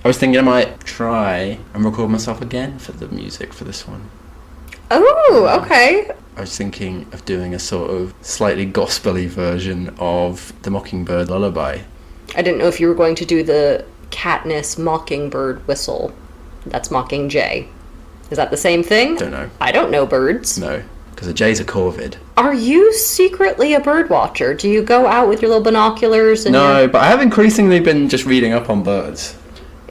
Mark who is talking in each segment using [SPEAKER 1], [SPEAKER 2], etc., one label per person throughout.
[SPEAKER 1] I was thinking I might try and record myself again for the music for this one.
[SPEAKER 2] Oh, okay.
[SPEAKER 1] I was thinking of doing a sort of slightly gospel-y version of the Mockingbird Lullaby.
[SPEAKER 2] I didn't know if you were going to do the Katniss Mockingbird whistle. That's Mockingjay. Is that the same thing?
[SPEAKER 1] Don't know.
[SPEAKER 2] I don't know birds.
[SPEAKER 1] No, because a jay's a corvid.
[SPEAKER 2] Are you secretly a bird watcher? Do you go out with your little binoculars? And
[SPEAKER 1] No, but I have increasingly been just reading up on birds.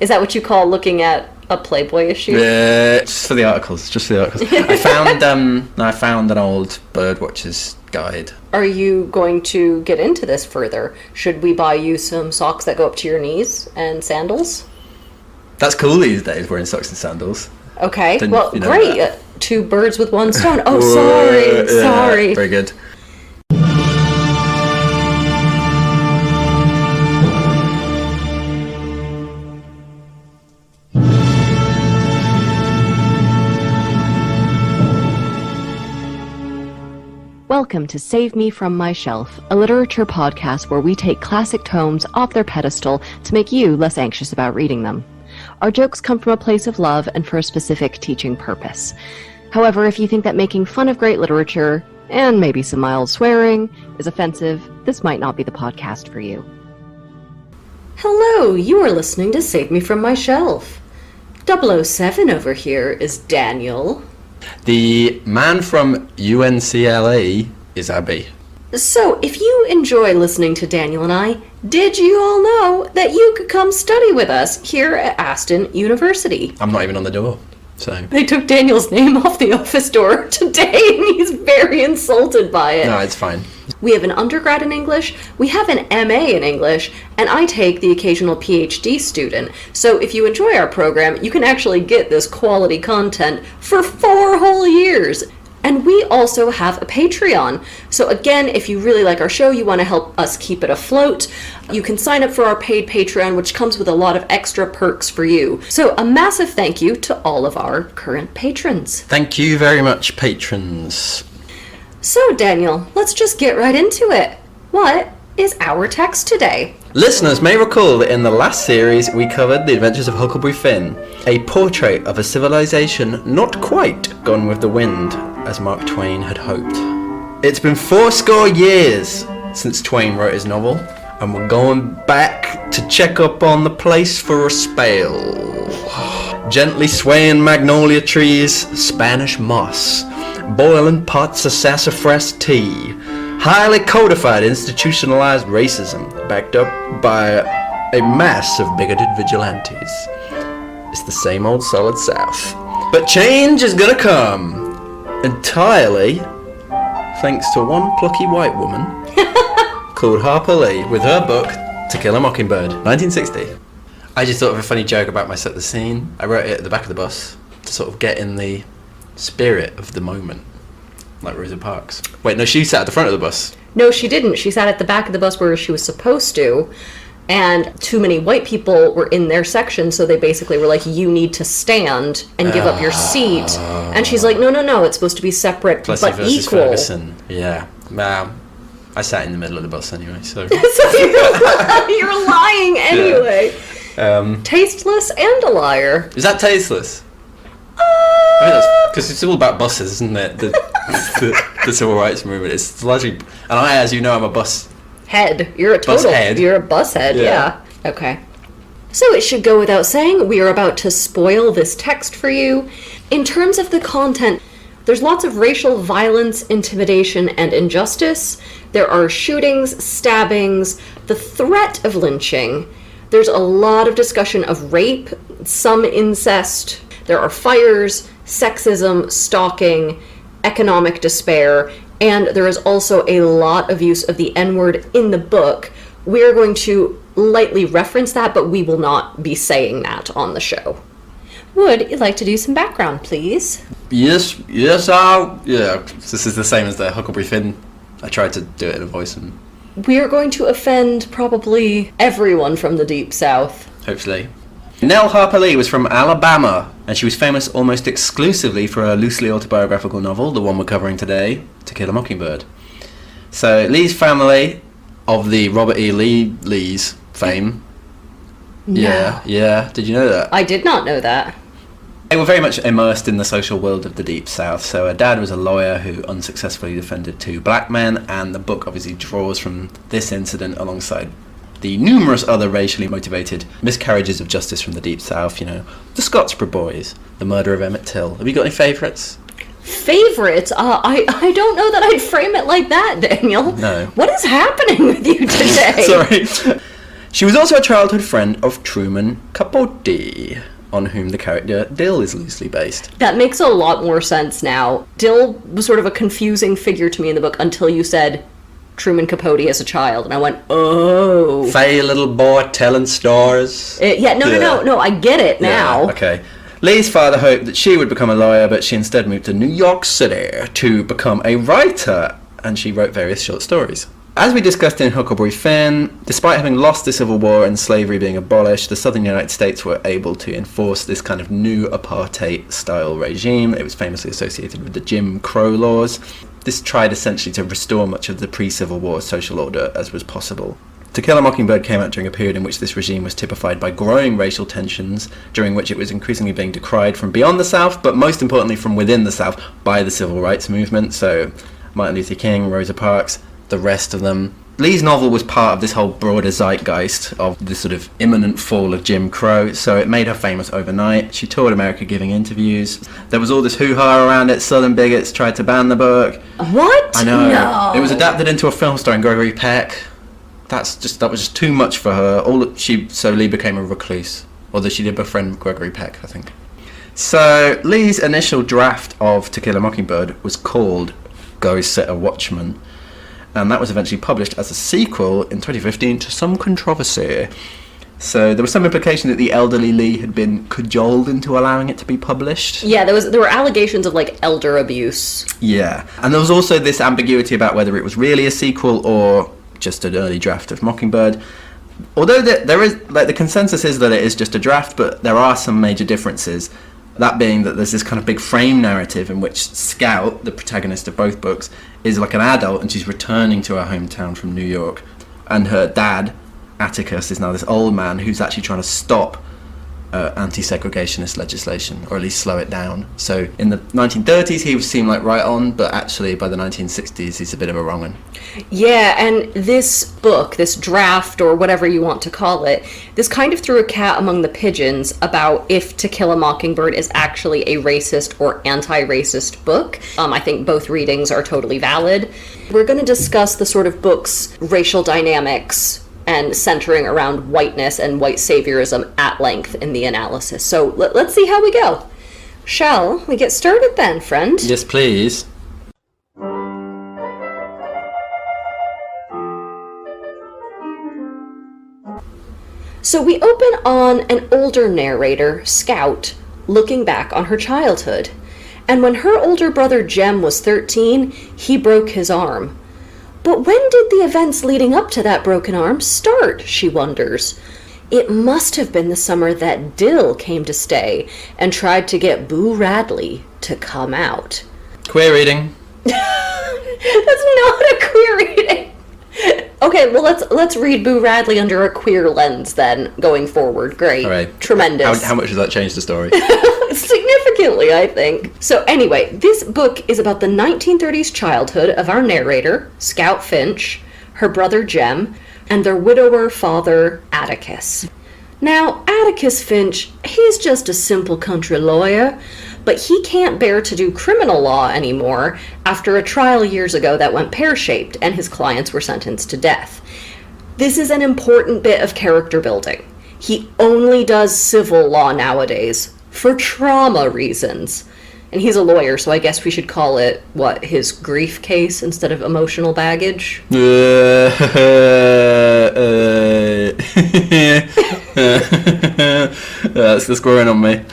[SPEAKER 2] Is that what you call looking at a Playboy issue?
[SPEAKER 1] Yeah, just for the articles. I found an old birdwatcher's guide.
[SPEAKER 2] Are you going to get into this further? Should we buy you some socks that go up to your knees and sandals?
[SPEAKER 1] That's cool these days, wearing socks and sandals.
[SPEAKER 2] Okay,
[SPEAKER 1] Didn't
[SPEAKER 2] well,
[SPEAKER 1] you know
[SPEAKER 2] great.
[SPEAKER 1] that?
[SPEAKER 2] 2 birds with 1 stone. Oh,
[SPEAKER 1] Yeah,
[SPEAKER 2] sorry.
[SPEAKER 1] Very good.
[SPEAKER 2] Welcome to Save Me From My Shelf, a literature podcast where we take classic tomes off their pedestal to make you less anxious about reading them. Our jokes come from a place of love and for a specific teaching purpose. However, if you think that making fun of great literature, and maybe some mild swearing, is offensive, this might not be the podcast for you. Hello, you are listening to Save Me From My Shelf. 007 over here is Daniel.
[SPEAKER 1] The man from UNCLE is Abby.
[SPEAKER 2] So, if you enjoy listening to Daniel and I, did you all know that you could come study with us here at Aston University?
[SPEAKER 1] I'm not even on the door, so...
[SPEAKER 2] They took Daniel's name off the office door today, and he's very insulted by it.
[SPEAKER 1] No, it's fine.
[SPEAKER 2] We have an undergrad in English, we have an MA in English, and I take the occasional PhD student. So if you enjoy our program, you can actually get this quality content for 4 whole years. And we also have a Patreon. So again, if you really like our show, you want to help us keep it afloat, you can sign up for our paid Patreon, which comes with a lot of extra perks for you. So a massive thank you to all of our current patrons.
[SPEAKER 1] Thank you very much, patrons.
[SPEAKER 2] So Daniel, let's just get right into it. What is our text today?
[SPEAKER 1] Listeners may recall that in the last series we covered The Adventures of Huckleberry Finn, a portrait of a civilization not quite gone with the wind, as Mark Twain had hoped. It's been 80 years since Twain wrote his novel, and we're going back to check up on the place for a spell. Gently swaying magnolia trees, Spanish moss, boiling pots of sassafras tea, highly codified institutionalized racism backed up by a mass of bigoted vigilantes. It's the same old solid South. But change is gonna come, entirely thanks to one plucky white woman called Harper Lee with her book To Kill a Mockingbird, 1960. I just thought of a funny joke about my set the scene. I wrote it at the back of the bus to sort of get in the spirit of the moment. Like Rosa Parks. Wait, no, she sat at the front of the bus.
[SPEAKER 2] No, she didn't. She sat at the back of the bus where she was supposed to, and too many white people were in their section, so they basically were like, you need to stand and give up your seat. And she's like, no, it's supposed to be separate
[SPEAKER 1] Plessy
[SPEAKER 2] but
[SPEAKER 1] versus
[SPEAKER 2] equal.
[SPEAKER 1] Ferguson. Yeah. I sat in the middle of the bus anyway, so...
[SPEAKER 2] So you're lying anyway.
[SPEAKER 1] Yeah.
[SPEAKER 2] Tasteless and a liar.
[SPEAKER 1] Is that tasteless? I think that's because it's all about buses, isn't it? The civil rights movement. It's largely, and I, as you know, I'm a bus
[SPEAKER 2] head. You're a total.
[SPEAKER 1] Bus head.
[SPEAKER 2] You're a bus head. Yeah. Okay. So it should go without saying, we are about to spoil this text for you. In terms of the content, there's lots of racial violence, intimidation, and injustice. There are shootings, stabbings, the threat of lynching. There's a lot of discussion of rape, some incest. There are fires, sexism, stalking, economic despair, and there is also a lot of use of the N-word in the book. We're going to lightly reference that, but we will not be saying that on the show. Would you like to do some background, please?
[SPEAKER 1] Yes, yeah, this is the same as the Huckleberry Finn. I tried to do it in a voice and...
[SPEAKER 2] We are going to offend probably everyone from the Deep South.
[SPEAKER 1] Hopefully. Nell Harper Lee was from Alabama, and she was famous almost exclusively for her loosely autobiographical novel, the one we're covering today, To Kill a Mockingbird. So Lee's family, of the Robert E. Lee Lee's fame, Yeah. Did you know that?
[SPEAKER 2] I did not know that.
[SPEAKER 1] They were very much immersed in the social world of the Deep South. So her dad was a lawyer who unsuccessfully defended 2 black men, and the book obviously draws from this incident alongside the numerous other racially motivated miscarriages of justice from the Deep South, the Scottsboro Boys, the murder of Emmett Till. Have you got any favourites?
[SPEAKER 2] Favorites? I don't know that I'd frame it like that, Daniel.
[SPEAKER 1] No.
[SPEAKER 2] What is happening with you today?
[SPEAKER 1] Sorry. She was also a childhood friend of Truman Capote, on whom the character Dill is loosely based.
[SPEAKER 2] That makes a lot more sense now. Dill was sort of a confusing figure to me in the book until you said Truman Capote as a child, and I went, oh.
[SPEAKER 1] Fey little boy telling stories.
[SPEAKER 2] No, I get it now.
[SPEAKER 1] Yeah, okay. Lee's father hoped that she would become a lawyer, but she instead moved to New York City to become a writer, and she wrote various short stories. As we discussed in Huckleberry Finn, despite having lost the Civil War and slavery being abolished, the southern United States were able to enforce this kind of new apartheid-style regime. It was famously associated with the Jim Crow laws. This tried essentially to restore much of the pre-Civil War social order as was possible. To Kill a Mockingbird came out during a period in which this regime was typified by growing racial tensions, during which it was increasingly being decried from beyond the South, but most importantly from within the South by the Civil Rights Movement. So Martin Luther King, Rosa Parks, the rest of them. Lee's novel was part of this whole broader zeitgeist of the sort of imminent fall of Jim Crow, so it made her famous overnight. She toured America giving interviews. There was all this hoo-ha around it. Southern bigots tried to ban the book.
[SPEAKER 2] What?
[SPEAKER 1] I know.
[SPEAKER 2] No.
[SPEAKER 1] It was adapted into a film starring Gregory Peck. That was just too much for her. So Lee became a recluse, although she did befriend Gregory Peck, I think. So Lee's initial draft of To Kill a Mockingbird was called Go Set a Watchman, and that was eventually published as a sequel in 2015 to some controversy. So there was some implication that the elderly Lee had been cajoled into allowing it to be published.
[SPEAKER 2] Yeah, there were allegations of elder abuse.
[SPEAKER 1] Yeah, and there was also this ambiguity about whether it was really a sequel or just an early draft of Mockingbird. Although there is the consensus is that it is just a draft, but there are some major differences. That being that there's this kind of big frame narrative in which Scout, the protagonist of both books, is like an adult and she's returning to her hometown from New York. And her dad, Atticus, is now this old man who's actually trying to stop anti-segregationist legislation, or at least slow it down. So in the 1930s he seemed like right on, but actually by the 1960s he's a bit of a wrong one.
[SPEAKER 2] Yeah, and this book, this draft, or whatever you want to call it, this kind of threw a cat among the pigeons about if To Kill a Mockingbird is actually a racist or anti-racist book. I think both readings are totally valid. We're going to discuss the sort of book's racial dynamics and centering around whiteness and white saviorism at length in the analysis. So let's see how we go. Shall we get started then, friend?
[SPEAKER 1] Yes, please.
[SPEAKER 2] So we open on an older narrator, Scout, looking back on her childhood. And when her older brother Jem was 13, he broke his arm. But when did the events leading up to that broken arm start, she wonders. It must have been the summer that Dill came to stay and tried to get Boo Radley to come out.
[SPEAKER 1] Queer reading.
[SPEAKER 2] That's not a queer reading. Okay, well let's read Boo Radley under a queer lens then, going forward. Great.
[SPEAKER 1] All right.
[SPEAKER 2] Tremendous.
[SPEAKER 1] How much does that change the story?
[SPEAKER 2] Significantly, I think. So anyway, this book is about the 1930s childhood of our narrator, Scout Finch, her brother Jem, and their widower father, Atticus. Now, Atticus Finch, he's just a simple country lawyer, but he can't bear to do criminal law anymore after a trial years ago that went pear-shaped and his clients were sentenced to death. This is an important bit of character building. He only does civil law nowadays, for trauma reasons. And he's a lawyer, so I guess we should call it, his grief case instead of emotional baggage?
[SPEAKER 1] That's growing on me.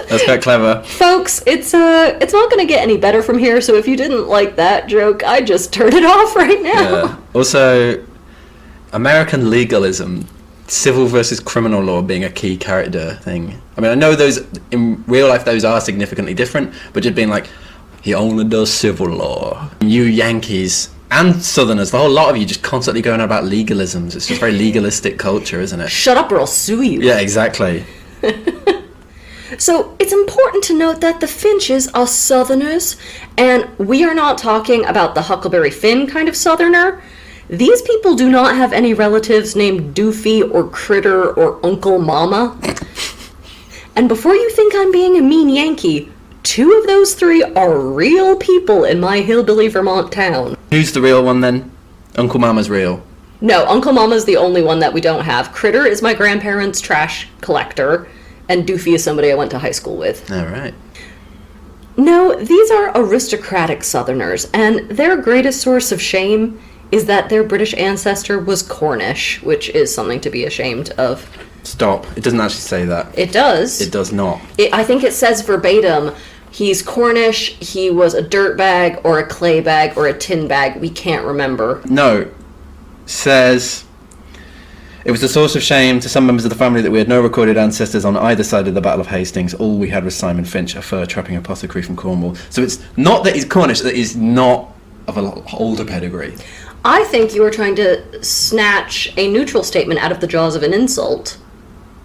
[SPEAKER 1] That's quite clever.
[SPEAKER 2] Folks, it's not going to get any better from here, so if you didn't like that joke, I just turned it off right now.
[SPEAKER 1] Yeah. Also, American legalism, civil versus criminal law being a key character thing. I mean, I know those, in real life, those are significantly different, but just being like, he only does civil law. You Yankees And Southerners, the whole lot of you just constantly going on about legalisms. It's just very legalistic culture, isn't it?
[SPEAKER 2] Shut up or I'll sue you.
[SPEAKER 1] Yeah, exactly.
[SPEAKER 2] So it's important to note that the Finches are Southerners, and we are not talking about the Huckleberry Finn kind of Southerner. These people do not have any relatives named Doofy or Critter or Uncle Mama. And before you think I'm being a mean Yankee, 2 of those 3 are real people in my hillbilly Vermont town.
[SPEAKER 1] Who's the real one then? Uncle Mama's real.
[SPEAKER 2] No, Uncle Mama's the only one that we don't have. Critter is my grandparents' trash collector, and Doofy is somebody I went to high school with.
[SPEAKER 1] All right.
[SPEAKER 2] No, these are aristocratic Southerners, and their greatest source of shame is that their British ancestor was Cornish, which is something to be ashamed of.
[SPEAKER 1] Stop. It doesn't actually say that.
[SPEAKER 2] It does.
[SPEAKER 1] It does not.
[SPEAKER 2] I think it says verbatim, he's Cornish, he was a dirt bag, or a clay bag, or a tin bag. We can't remember.
[SPEAKER 1] No. Says... It was a source of shame to some members of the family that we had no recorded ancestors on either side of the Battle of Hastings. All we had was Simon Finch, a fur-trapping apothecary from Cornwall. So it's not that he's Cornish, that he's not of an older pedigree.
[SPEAKER 2] I think you were trying to snatch a neutral statement out of the jaws of an insult.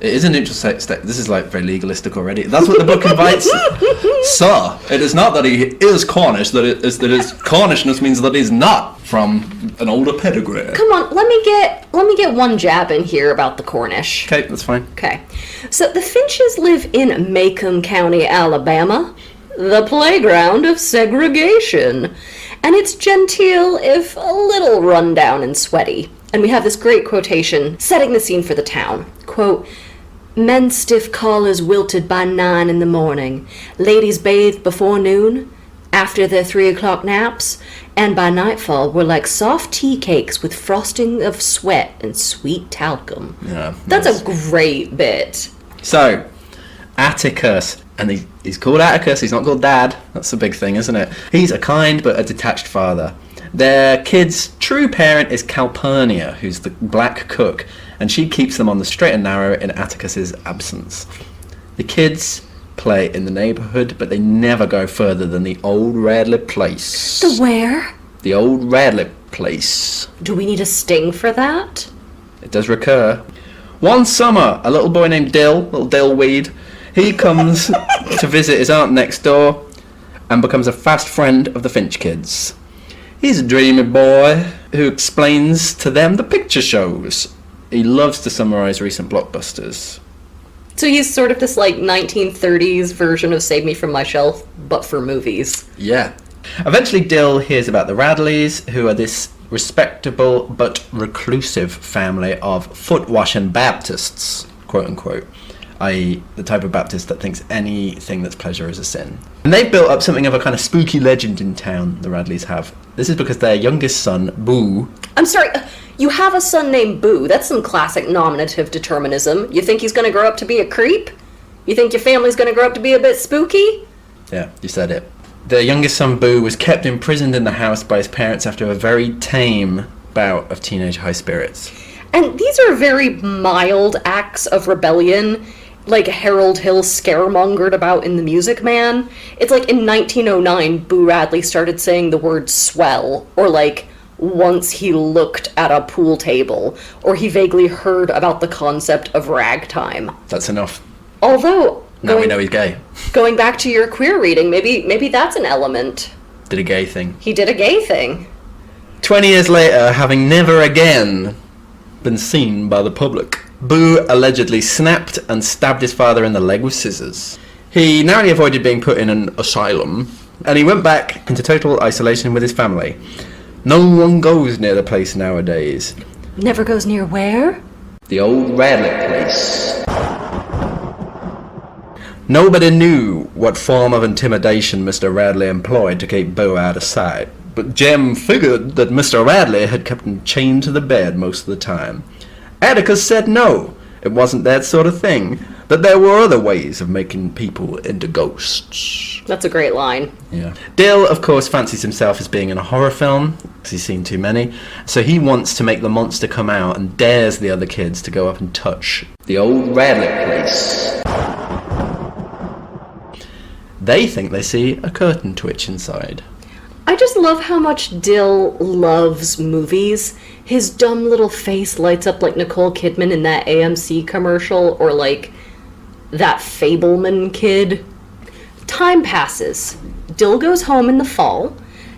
[SPEAKER 1] It is a neutral state. This is like very legalistic already. That's what the book invites. Sir, it is not that he is Cornish, that it's Cornishness means that he's not from an older pedigree.
[SPEAKER 2] Come on, let me get one jab in here about the Cornish.
[SPEAKER 1] Okay, that's fine.
[SPEAKER 2] Okay. So the Finches live in Macomb County, Alabama, the playground of segregation. And it's genteel, if a little rundown and sweaty. And we have this great quotation setting the scene for the town. Quote, "Men's stiff collars wilted by 9 in the morning. Ladies bathed before noon, after their 3 o'clock naps, and by nightfall were like soft tea cakes with frosting of sweat and sweet talcum."
[SPEAKER 1] Yeah,
[SPEAKER 2] That's
[SPEAKER 1] nice.
[SPEAKER 2] a great bit.
[SPEAKER 1] So, Atticus. And he's called Atticus, he's not called Dad. That's the big thing, isn't it? He's a kind but a detached father. Their kid's true parent is Calpurnia, who's the black cook, and she keeps them on the straight and narrow in Atticus's absence. The kids play in the neighbourhood, but they never go further than the old Radley place.
[SPEAKER 2] The where?
[SPEAKER 1] The old Radley place.
[SPEAKER 2] Do we need a sting for that?
[SPEAKER 1] It does recur. One summer, a little boy named little Dillweed, he comes to visit his aunt next door and becomes a fast friend of the Finch kids. He's a dreamy boy who explains to them the picture shows. He loves to summarise recent blockbusters.
[SPEAKER 2] So he's sort of this like 1930s version of Save Me From My Shelf, but for movies.
[SPEAKER 1] Yeah. Eventually Dill hears about the Radleys, who are this respectable but reclusive family of foot-washing Baptists, quote-unquote, i.e. the type of Baptist that thinks anything that's pleasure is a sin. And they've built up something of a kind of spooky legend in town, the Radleys have. This is because their youngest son, Boo...
[SPEAKER 2] I'm sorry, you have a son named Boo. That's some classic nominative determinism. You think he's going to grow up to be a creep? You think your family's going to grow up to be a bit spooky?
[SPEAKER 1] Yeah, you said it. Their youngest son, Boo, was kept imprisoned in the house by his parents after a very tame bout of teenage high spirits.
[SPEAKER 2] And these are very mild acts of rebellion, like Harold Hill scaremongered about in The Music Man. It's like in 1909, Boo Radley started saying the word swell, or like, once he looked at a pool table, or he vaguely heard about the concept of ragtime.
[SPEAKER 1] That's enough.
[SPEAKER 2] Although,
[SPEAKER 1] Now we know he's gay.
[SPEAKER 2] going back to your queer reading, maybe that's an element.
[SPEAKER 1] Did a gay thing.
[SPEAKER 2] He did a gay thing.
[SPEAKER 1] 20 years later, having never again been seen by the public, Boo allegedly snapped and stabbed his father in the leg with scissors. He narrowly avoided being put in an asylum, and he went back into total isolation with his family. No one goes near the place nowadays.
[SPEAKER 2] Never goes near where?
[SPEAKER 1] The old Radley place. Nobody knew what form of intimidation Mr. Radley employed to keep Boo out of sight, but Jem figured that Mr. Radley had kept him chained to the bed most of the time. Atticus said no, it wasn't that sort of thing, that there were other ways of making people into ghosts.
[SPEAKER 2] That's a great line.
[SPEAKER 1] Yeah. Dill, of course, fancies himself as being in a horror film, because he's seen too many, so he wants to make the monster come out and dares the other kids to go up and touch the old Radley place. They think they see a curtain twitch inside.
[SPEAKER 2] I just love how much Dill loves movies. His dumb little face lights up like Nicole Kidman in that AMC commercial, or like that Fableman kid. Time passes. Dill goes home in the fall.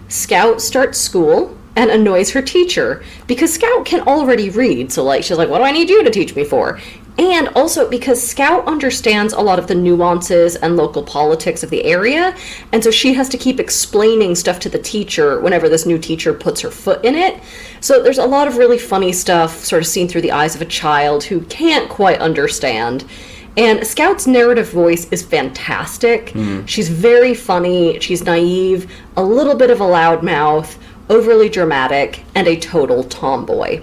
[SPEAKER 2] Scout starts school and annoys her teacher because Scout can already read. So like she's like, what do I need you to teach me for? And also because Scout understands a lot of the nuances and local politics of the area, and so she has to keep explaining stuff to the teacher whenever this new teacher puts her foot in it. So there's a lot of really funny stuff sort of seen through the eyes of a child who can't quite understand. And Scout's narrative voice is fantastic. She's very funny, she's naive, a little bit of a loudmouth, overly dramatic, and a total tomboy.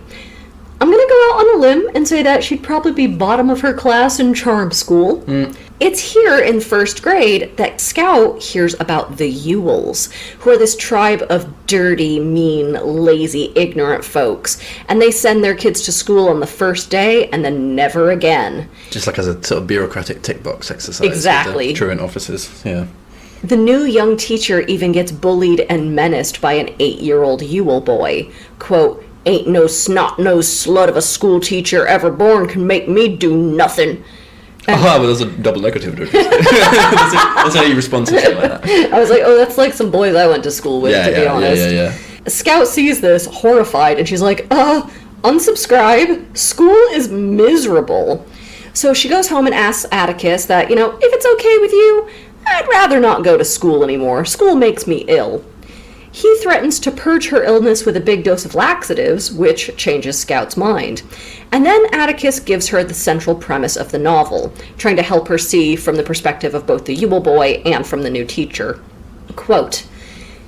[SPEAKER 2] I'm gonna go out on a limb and say that she'd probably be bottom of her class in charm school. It's here in first grade that Scout hears about the Yules, who are this tribe of dirty, mean, lazy, ignorant folks, and they send their kids to school on the first day and then never again.
[SPEAKER 1] Just like as a sort of bureaucratic tick box exercise.
[SPEAKER 2] Exactly.
[SPEAKER 1] With the truant officers, yeah.
[SPEAKER 2] The new young teacher even gets bullied and menaced by an 8-year-old Yule boy. Quote, "Ain't no snot-nosed slut of a school teacher ever born can make me do nothing."
[SPEAKER 1] Well, there's a double negative. That's how you respond to something like that.
[SPEAKER 2] I was like, oh, that's like some boys I went to school with, to be honest.
[SPEAKER 1] Yeah.
[SPEAKER 2] Scout sees this, horrified, and she's like, unsubscribe. School is miserable. So she goes home and asks Atticus that, if it's okay with you, I'd rather not go to school anymore. School makes me ill. He threatens to purge her illness with a big dose of laxatives, which changes Scout's mind. And then Atticus gives her the central premise of the novel, trying to help her see from the perspective of both the Yule boy and from the new teacher. Quote,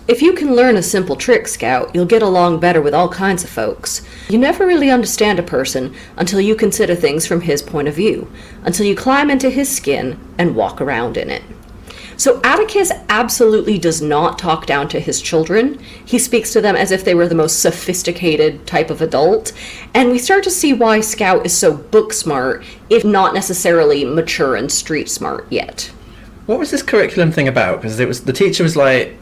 [SPEAKER 2] "If you can learn a simple trick, Scout, you'll get along better with all kinds of folks. You never really understand a person until you consider things from his point of view, until you climb into his skin and walk around in it." So Atticus absolutely does not talk down to his children. He speaks to them as if they were the most sophisticated type of adult. And we start to see why Scout is so book smart, if not necessarily mature and street smart yet.
[SPEAKER 1] What was this curriculum thing about? Because the teacher was like,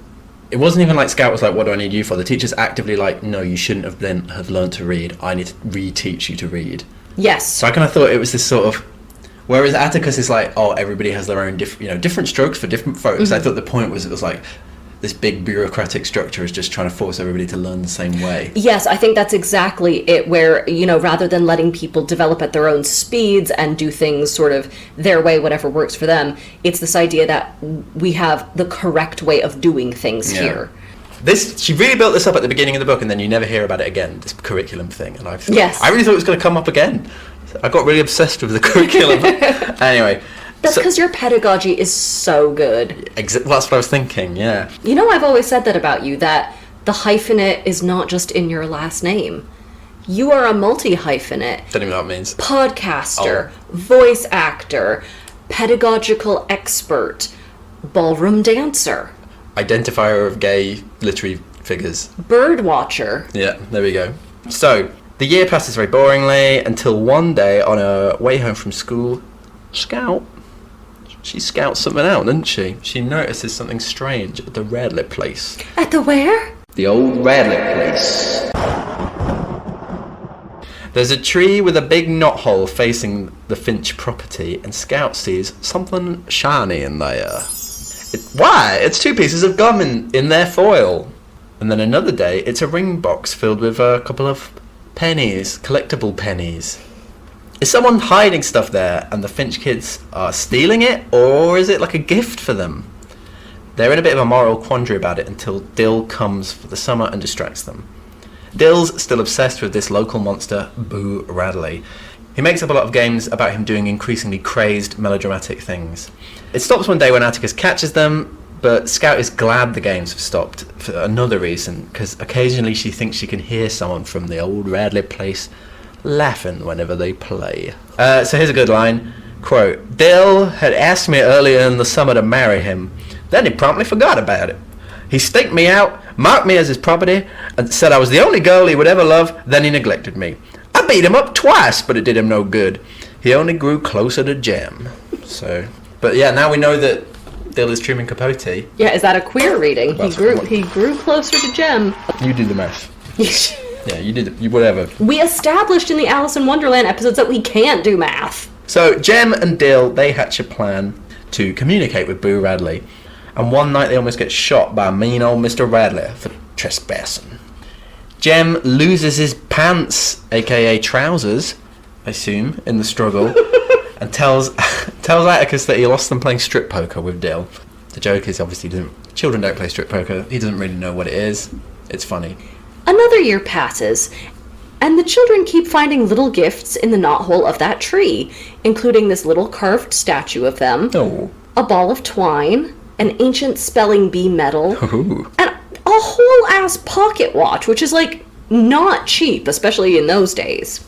[SPEAKER 1] it wasn't even like Scout was like, what do I need you for? The teacher's actively like, no, you shouldn't have learned to read. I need to reteach you to read.
[SPEAKER 2] Yes.
[SPEAKER 1] So I kind of thought it was this sort of, whereas Atticus is like, oh, everybody has their own different strokes for different folks. I thought the point was it was like this big bureaucratic structure is just trying to force everybody to learn the same way. Yes,
[SPEAKER 2] I think that's exactly it, where, rather than letting people develop at their own speeds and do things sort of their way, whatever works for them, it's this idea that we have the correct way of doing things here.
[SPEAKER 1] She really built this up at the beginning of the book, and then you never hear about it again, this curriculum thing. And I really thought it was going to come up again. I got really obsessed with the curriculum. Anyway.
[SPEAKER 2] That's because your pedagogy is so good.
[SPEAKER 1] That's what I was thinking, yeah.
[SPEAKER 2] I've always said that about you, that the hyphenate is not just in your last name. You are a multi-hyphenate.
[SPEAKER 1] Don't even know what it means.
[SPEAKER 2] Podcaster, voice actor, pedagogical expert, ballroom dancer.
[SPEAKER 1] Identifier of gay literary figures.
[SPEAKER 2] Bird watcher.
[SPEAKER 1] Yeah, there we go. So, the year passes very boringly until one day on her way home from school, she scouts something out, doesn't she? She notices something strange at the Radley place.
[SPEAKER 2] At the where?
[SPEAKER 1] The old Radley place. There's a tree with a big knothole facing the Finch property, and Scout sees something shiny in there. Why? It's 2 pieces of gum in their foil. And then another day, it's a ring box filled with a couple of pennies, collectible pennies. Is someone hiding stuff there and the Finch kids are stealing it, or is it like a gift for them? They're in a bit of a moral quandary about it until Dill comes for the summer and distracts them. Dill's still obsessed with this local monster, Boo Radley. He makes up a lot of games about him doing increasingly crazed, melodramatic things. It stops one day when Atticus catches them, but Scout is glad the games have stopped for another reason, because occasionally she thinks she can hear someone from the old Radley place laughing whenever they play. So here's a good line. Quote, "Dill had asked me earlier in the summer to marry him. Then he promptly forgot about it. He staked me out, marked me as his property, and said I was the only girl he would ever love. Then he neglected me. I beat him up twice, but it did him no good. He only grew closer to Jem." So, but yeah, now we know that Dill is Truman Capote.
[SPEAKER 2] Yeah, is that a queer reading? He grew closer to Jem.
[SPEAKER 1] You do the math. Yeah, you whatever.
[SPEAKER 2] We established in the Alice in Wonderland episodes that we can't do math.
[SPEAKER 1] So Jem and Dill, they hatch a plan to communicate with Boo Radley. And one night they almost get shot by mean old Mr. Radley for trespassing. Jem loses his pants, aka trousers, I assume, in the struggle, and tells Atticus that he lost them playing strip poker with Dill. The joke is obviously children don't play strip poker. He doesn't really know what it is. It's funny.
[SPEAKER 2] Another year passes, and the children keep finding little gifts in the knothole of that tree, including this little carved statue of them, a ball of twine, an ancient spelling bee medal, and a whole ass pocket watch, which is like not cheap, especially in those days.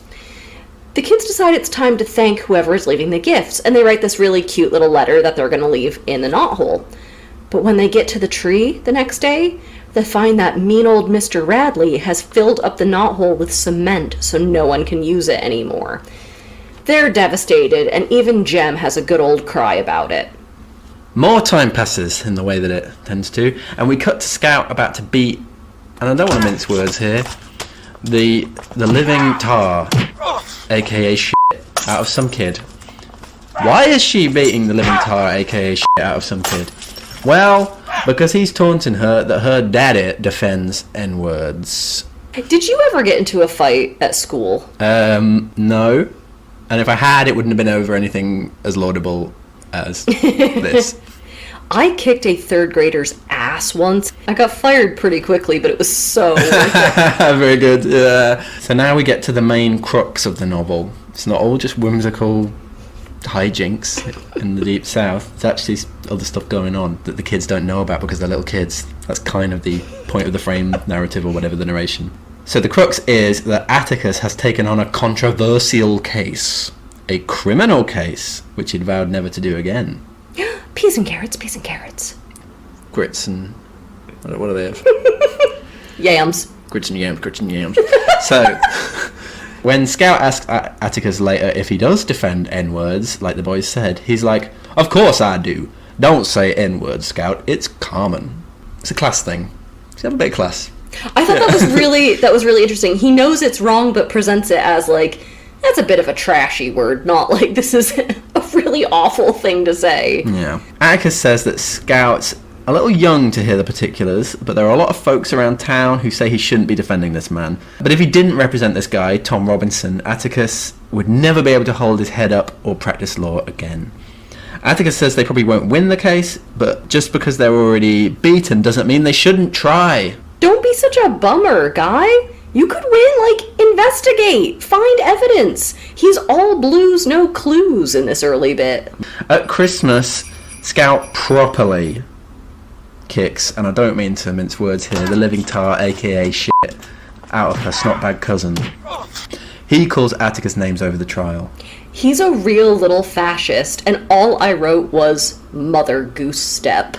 [SPEAKER 2] The kids decide it's time to thank whoever is leaving the gifts, and they write this really cute little letter that they're going to leave in the knothole. But when they get to the tree the next day, they find that mean old Mr. Radley has filled up the knothole with cement so no one can use it anymore. They're devastated, and even Jem has a good old cry about it.
[SPEAKER 1] More time passes in the way that it tends to, and we cut to Scout about to beat, and I don't want to mince words here, the living tar, aka shit, out of some kid. Why is she beating the living tar, aka shit, out of some kid? Well, because he's taunting her that her daddy defends N-words.
[SPEAKER 2] Did you ever get into a fight at school?
[SPEAKER 1] No. And if I had, it wouldn't have been over anything as laudable as this.
[SPEAKER 2] I kicked a third grader's ass once. I got fired pretty quickly, but it was so worth it.
[SPEAKER 1] Very good. Yeah. So now we get to the main crux of the novel. It's not all just whimsical hijinks in the Deep South. There's actually other stuff going on that the kids don't know about because they're little kids. That's kind of the point of the frame narrative or whatever the narration. So the crux is that Atticus has taken on a controversial case. A criminal case, which he'd vowed never to do again.
[SPEAKER 2] Peas and carrots, peas and carrots.
[SPEAKER 1] Grits and... what do they have?
[SPEAKER 2] Yams.
[SPEAKER 1] Grits and yams, grits and yams. So, when Scout asks Atticus later if he does defend N-words, like the boys said, he's like, of course I do. Don't say N-words, Scout. It's common. It's a class thing. Just have a bit of class.
[SPEAKER 2] I thought that was really interesting. He knows it's wrong, but presents it as like, that's a bit of a trashy word, not like this is a really awful thing to say.
[SPEAKER 1] Yeah. Atticus says that Scout's a little young to hear the particulars, but there are a lot of folks around town who say he shouldn't be defending this man. But if he didn't represent this guy, Tom Robinson, Atticus would never be able to hold his head up or practice law again. Atticus says they probably won't win the case, but just because they're already beaten doesn't mean they shouldn't try.
[SPEAKER 2] Don't be such a bummer, guy. You could win, investigate, find evidence. He's all blues, no clues in this early bit.
[SPEAKER 1] At Christmas, Scout properly kicks, and I don't mean to mince words here, the living tar, aka shit, out of her snotbag cousin. He calls Atticus names over the trial.
[SPEAKER 2] He's a real little fascist, and all I wrote was Mother Goose Step.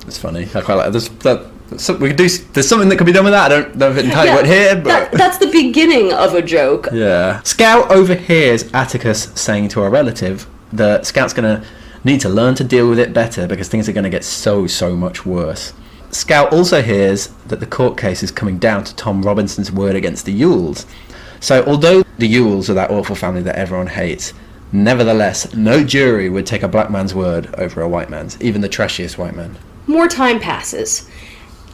[SPEAKER 1] It's funny. I quite like that. So we could do. There's something that could be done with that. I don't know if it entirely went here, but
[SPEAKER 2] that's the beginning of a joke.
[SPEAKER 1] Yeah. Scout overhears Atticus saying to a relative that Scout's gonna need to learn to deal with it better because things are gonna get so much worse. Scout also hears that the court case is coming down to Tom Robinson's word against the Yules. So although the Yules are that awful family that everyone hates, nevertheless, no jury would take a black man's word over a white man's, even the trashiest white man.
[SPEAKER 2] More time passes.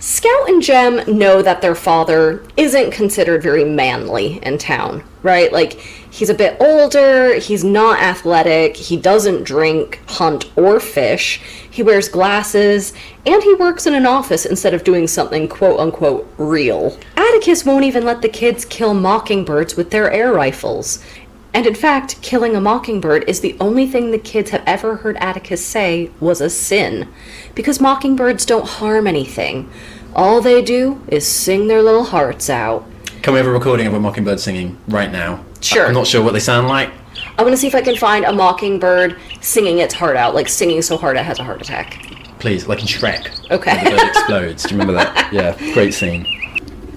[SPEAKER 2] Scout and Jem know that their father isn't considered very manly in town, right? He's a bit older, he's not athletic, he doesn't drink, hunt, or fish, he wears glasses, and he works in an office instead of doing something quote-unquote real. Atticus won't even let the kids kill mockingbirds with their air rifles. And in fact, killing a mockingbird is the only thing the kids have ever heard Atticus say was a sin. Because mockingbirds don't harm anything. All they do is sing their little hearts out.
[SPEAKER 1] Can we have a recording of a mockingbird singing right now?
[SPEAKER 2] Sure.
[SPEAKER 1] I'm not sure what they sound like.
[SPEAKER 2] I'm going to see if I can find a mockingbird singing its heart out, singing so hard it has a heart attack.
[SPEAKER 1] Please, like in Shrek.
[SPEAKER 2] Okay.
[SPEAKER 1] Where the bird explodes. Do you remember that? Yeah, great scene.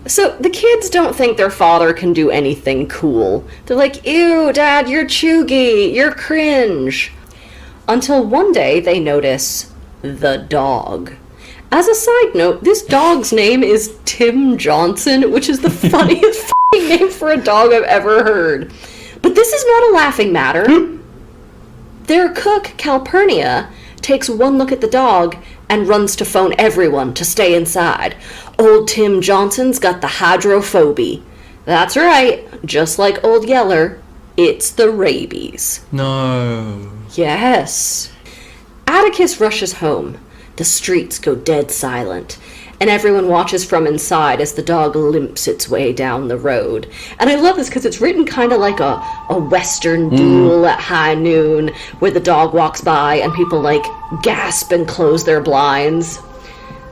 [SPEAKER 2] So the kids don't think their father can do anything cool. They're like, ew, Dad, you're chuggy, you're cringe. Until one day they notice the dog. As a side note, this dog's name is Tim Johnson, which is the funniest f***ing name for a dog I've ever heard. But this is not a laughing matter. Their cook, Calpurnia, takes one look at the dog and runs to phone everyone to stay inside. Old Tim Johnson's got the hydrophobia. That's right, just like Old Yeller, it's the rabies.
[SPEAKER 1] No.
[SPEAKER 2] Yes. Atticus rushes home. The streets go dead silent, and everyone watches from inside as the dog limps its way down the road. And I love this because it's written kind of like a western duel at high noon, where the dog walks by and people like gasp and close their blinds.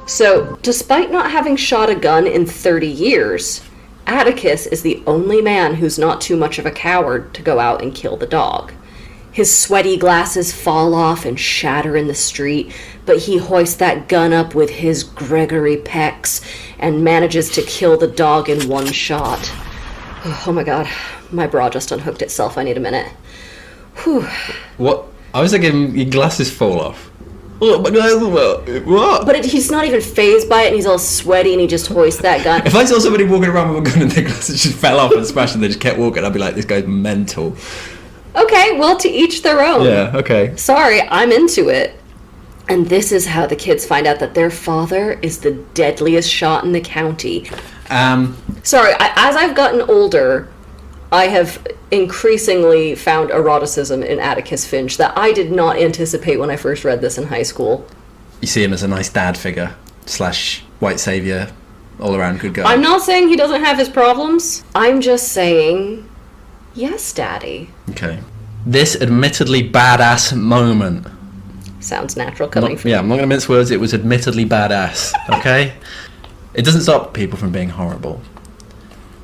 [SPEAKER 2] So, despite not having shot a gun in 30 years, Atticus is the only man who's not too much of a coward to go out and kill the dog. His sweaty glasses fall off and shatter in the street, but he hoists that gun up with his Gregory pecs and manages to kill the dog in one shot. Oh my god, my bra just unhooked itself. I need a minute. Whew.
[SPEAKER 1] What? I was thinking your glasses fall off. What?
[SPEAKER 2] But he's not even fazed by it, and he's all sweaty, and he just hoists that gun.
[SPEAKER 1] If I saw somebody walking around with a gun and their glasses just fell off and smashed and they just kept walking, I'd be like, this guy's mental.
[SPEAKER 2] Okay, well, to each their own.
[SPEAKER 1] Yeah, okay.
[SPEAKER 2] Sorry, I'm into it. And this is how the kids find out that their father is the deadliest shot in the county. Sorry, as I've gotten older, I have increasingly found eroticism in Atticus Finch that I did not anticipate when I first read this in high school.
[SPEAKER 1] You see him as a nice dad figure / white saviour, all around good guy.
[SPEAKER 2] I'm not saying he doesn't have his problems. I'm just saying, yes, Daddy.
[SPEAKER 1] Okay. This admittedly badass moment.
[SPEAKER 2] Sounds natural coming from
[SPEAKER 1] I'm not going to mince words. It was admittedly badass, okay? It doesn't stop people from being horrible.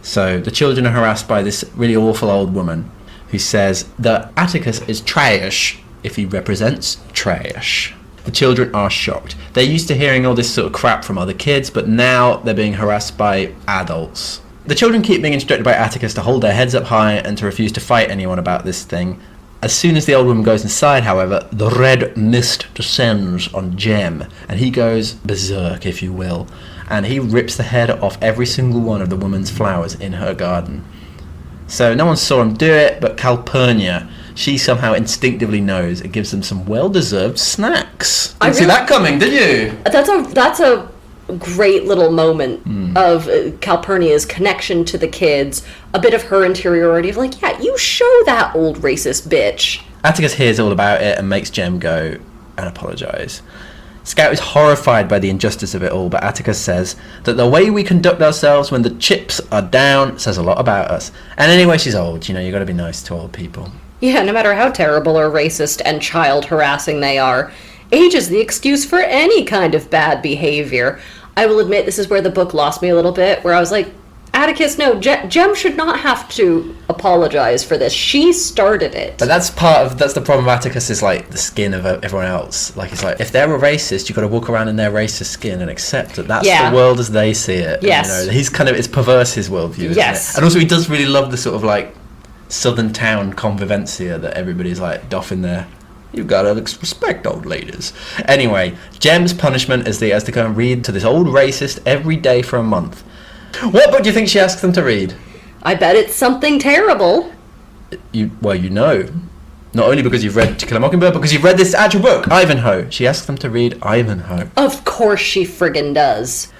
[SPEAKER 1] So the children are harassed by this really awful old woman who says that Atticus is trash if he represents trash. The children are shocked. They're used to hearing all this sort of crap from other kids, but now they're being harassed by adults. The children keep being instructed by Atticus to hold their heads up high and to refuse to fight anyone about this thing. As soon as the old woman goes inside, however, the red mist descends on Jem, and he goes berserk, if you will, and he rips the head off every single one of the woman's flowers in her garden. So no one saw him do it, but Calpurnia, she somehow instinctively knows and gives them some well-deserved snacks. Didn't see that coming, did you?
[SPEAKER 2] That's a great little moment of Calpurnia's connection to the kids, a bit of her interiority of like, yeah, you show that old racist bitch.
[SPEAKER 1] Atticus hears all about it and makes Jem go and apologise. Scout is horrified by the injustice of it all, but Atticus says that the way we conduct ourselves when the chips are down says a lot about us. And anyway, she's old, you gotta be nice to old people.
[SPEAKER 2] Yeah, no matter how terrible or racist and child harassing they are, age is the excuse for any kind of bad behavior. I will admit this is where the book lost me a little bit, where I was like, Atticus, no, Jem should not have to apologize for this. She started it.
[SPEAKER 1] But that's the problem of Atticus, is like the skin of everyone else. Like, it's like, if they're a racist, you've got to walk around in their racist skin and accept that that's the world as they see it.
[SPEAKER 2] Yes.
[SPEAKER 1] And, he's kind of, it's perverse, his worldview, isn't
[SPEAKER 2] yes.
[SPEAKER 1] it? And also he does really love the sort of like southern town convivencia that everybody's like doffing their, you've got to respect old ladies. Anyway, Jem's punishment is he has to go and read to this old racist every day for a month. What book do you think she asks them to read?
[SPEAKER 2] I bet it's something terrible.
[SPEAKER 1] Not only because you've read To Kill a Mockingbird, but because you've read this actual book, Ivanhoe. She asks them to read Ivanhoe.
[SPEAKER 2] Of course she friggin' does.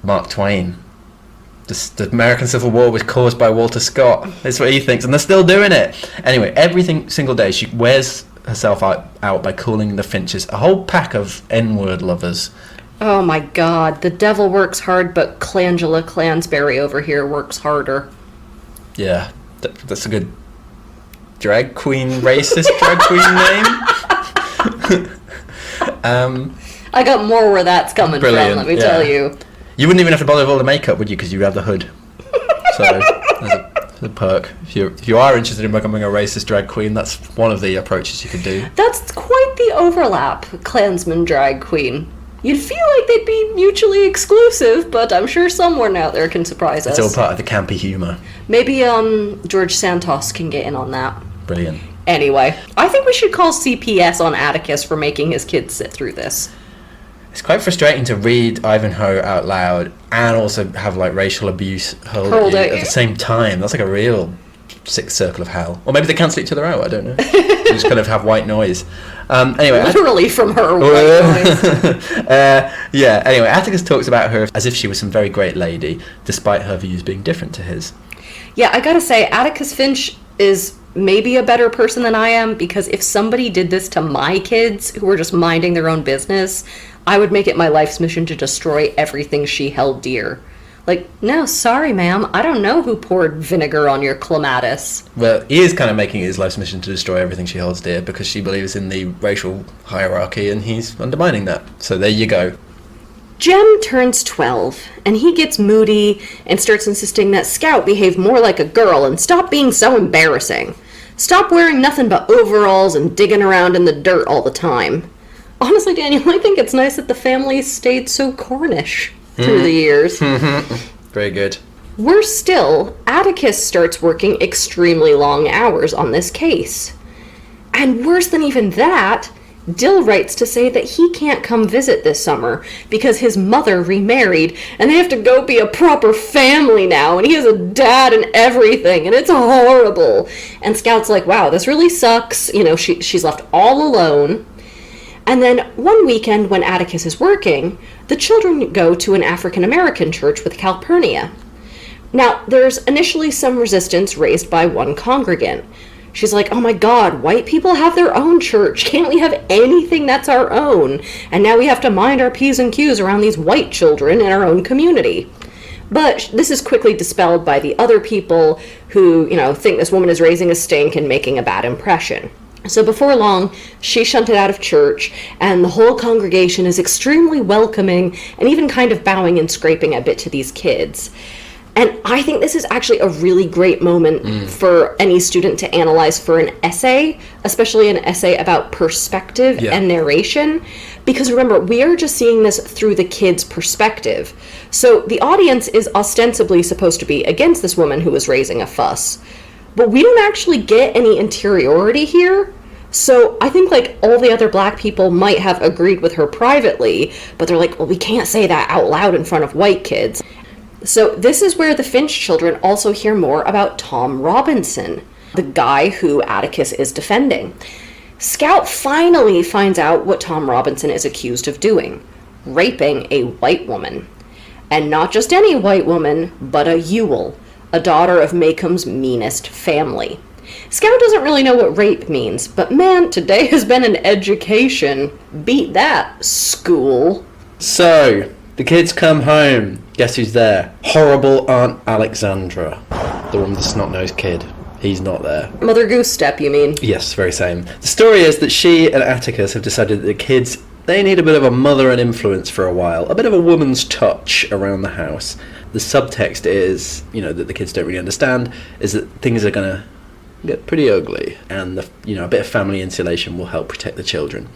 [SPEAKER 1] Mark Twain. The American Civil War was caused by Walter Scott. That's what he thinks, and they're still doing it. Anyway, every single day she wears herself out by calling the Finches a whole pack of N-word lovers.
[SPEAKER 2] Oh my god, the devil works hard, but Clangela Clansberry over here works harder.
[SPEAKER 1] Yeah, that's a good racist drag queen name. I
[SPEAKER 2] got more where that's coming from, let me tell you.
[SPEAKER 1] You wouldn't even have to bother with all the makeup, would you? Because you have the hood. So, there's a perk. If you are interested in becoming a racist drag queen, that's one of the approaches you could do. That's
[SPEAKER 2] quite the overlap, Klansman drag queen. You'd feel like they'd be mutually exclusive, but I'm sure someone out there can surprise us.
[SPEAKER 1] It's all part of the campy humour.
[SPEAKER 2] Maybe George Santos can get in on that.
[SPEAKER 1] Brilliant.
[SPEAKER 2] Anyway, I think we should call CPS on Atticus for making his kids sit through this.
[SPEAKER 1] It's quite frustrating to read Ivanhoe out loud and also have like racial abuse hurled at you at the same time. That's like a real sixth circle of hell. Or maybe they cancel each other out, I don't know. They just kind of have white noise. Anyway,
[SPEAKER 2] literally from her white noise.
[SPEAKER 1] Anyway, Atticus talks about her as if she was some very great lady, despite her views being different to his.
[SPEAKER 2] Yeah, I gotta say, Atticus Finch is maybe a better person than I am, because if somebody did this to my kids who were just minding their own business, I would make it my life's mission to destroy everything she held dear. Like, no, sorry, ma'am, I don't know who poured vinegar on your clematis.
[SPEAKER 1] Well, he is kind of making it his life's mission to destroy everything she holds dear, because she believes in the racial hierarchy and he's undermining that. So there you go.
[SPEAKER 2] Jem turns 12, and he gets moody and starts insisting that Scout behave more like a girl and stop being so embarrassing. Stop wearing nothing but overalls and digging around in the dirt all the time. Honestly, Daniel, I think it's nice that the family stayed so Cornish through the years.
[SPEAKER 1] Very good.
[SPEAKER 2] Worse still, Atticus starts working extremely long hours on this case. And worse than even that, Dill writes to say that he can't come visit this summer because his mother remarried and they have to go be a proper family now, and he has a dad and everything, and it's horrible. And Scout's like, wow, this really sucks. You know, she's left all alone. And then one weekend when Atticus is working, the children go to an African-American church with Calpurnia. Now, there's initially some resistance raised by one congregant. She's like, oh my god, white people have their own church. Can't we have anything that's our own? And now we have to mind our P's and Q's around these white children in our own community. But this is quickly dispelled by the other people who, think this woman is raising a stink and making a bad impression. So before long, she's shunted out of church, and the whole congregation is extremely welcoming and even kind of bowing and scraping a bit to these kids. And I think this is actually a really great moment for any student to analyze for an essay, especially an essay about perspective and narration. Because remember, we are just seeing this through the kid's perspective. So the audience is ostensibly supposed to be against this woman who is raising a fuss. But we don't actually get any interiority here. So I think all the other black people might have agreed with her privately, but they're like, well, we can't say that out loud in front of white kids. So this is where the Finch children also hear more about Tom Robinson, the guy who Atticus is defending. Scout finally finds out what Tom Robinson is accused of doing: raping a white woman. And not just any white woman, but a Ewell, a daughter of Maycomb's meanest family. Scout doesn't really know what rape means, but man, today has been an education. Beat that, school.
[SPEAKER 1] So, the kids come home. Guess who's there? Horrible Aunt Alexandra. The one with the snot-nosed kid. He's not there.
[SPEAKER 2] Mother Goose Step, you mean?
[SPEAKER 1] Yes, very same. The story is that she and Atticus have decided that the kids, they need a bit of a mother and influence for a while. A bit of a woman's touch around the house. The subtext is, that the kids don't really understand, is that things are going to get pretty ugly. And, a bit of family insulation will help protect the children.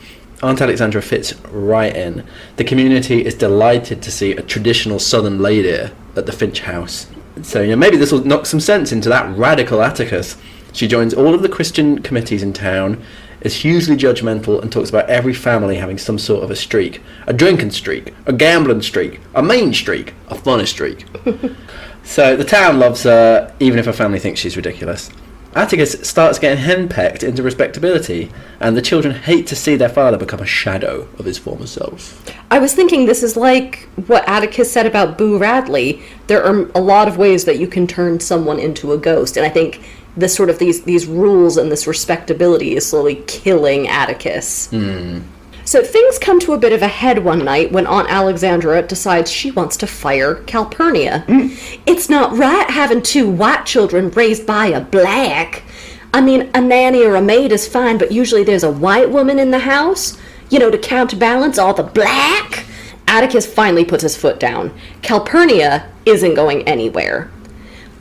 [SPEAKER 1] Aunt Alexandra fits right in. The community is delighted to see a traditional southern lady at the Finch house. So, maybe this will knock some sense into that radical Atticus. She joins all of the Christian committees in town, is hugely judgmental, and talks about every family having some sort of a streak. A drinking streak, a gambling streak, a mean streak, a funny streak. So the town loves her, even if her family thinks she's ridiculous. Atticus starts getting henpecked into respectability, and the children hate to see their father become a shadow of his former self.
[SPEAKER 2] I was thinking this is like what Atticus said about Boo Radley. There are a lot of ways that you can turn someone into a ghost, and I think this sort of these rules and this respectability is slowly killing Atticus. So things come to a bit of a head one night when Aunt Alexandra decides she wants to fire Calpurnia. It's not right having two white children raised by a black. I mean, a nanny or a maid is fine, but usually there's a white woman in the house, to counterbalance all the black. Atticus finally puts his foot down. Calpurnia isn't going anywhere.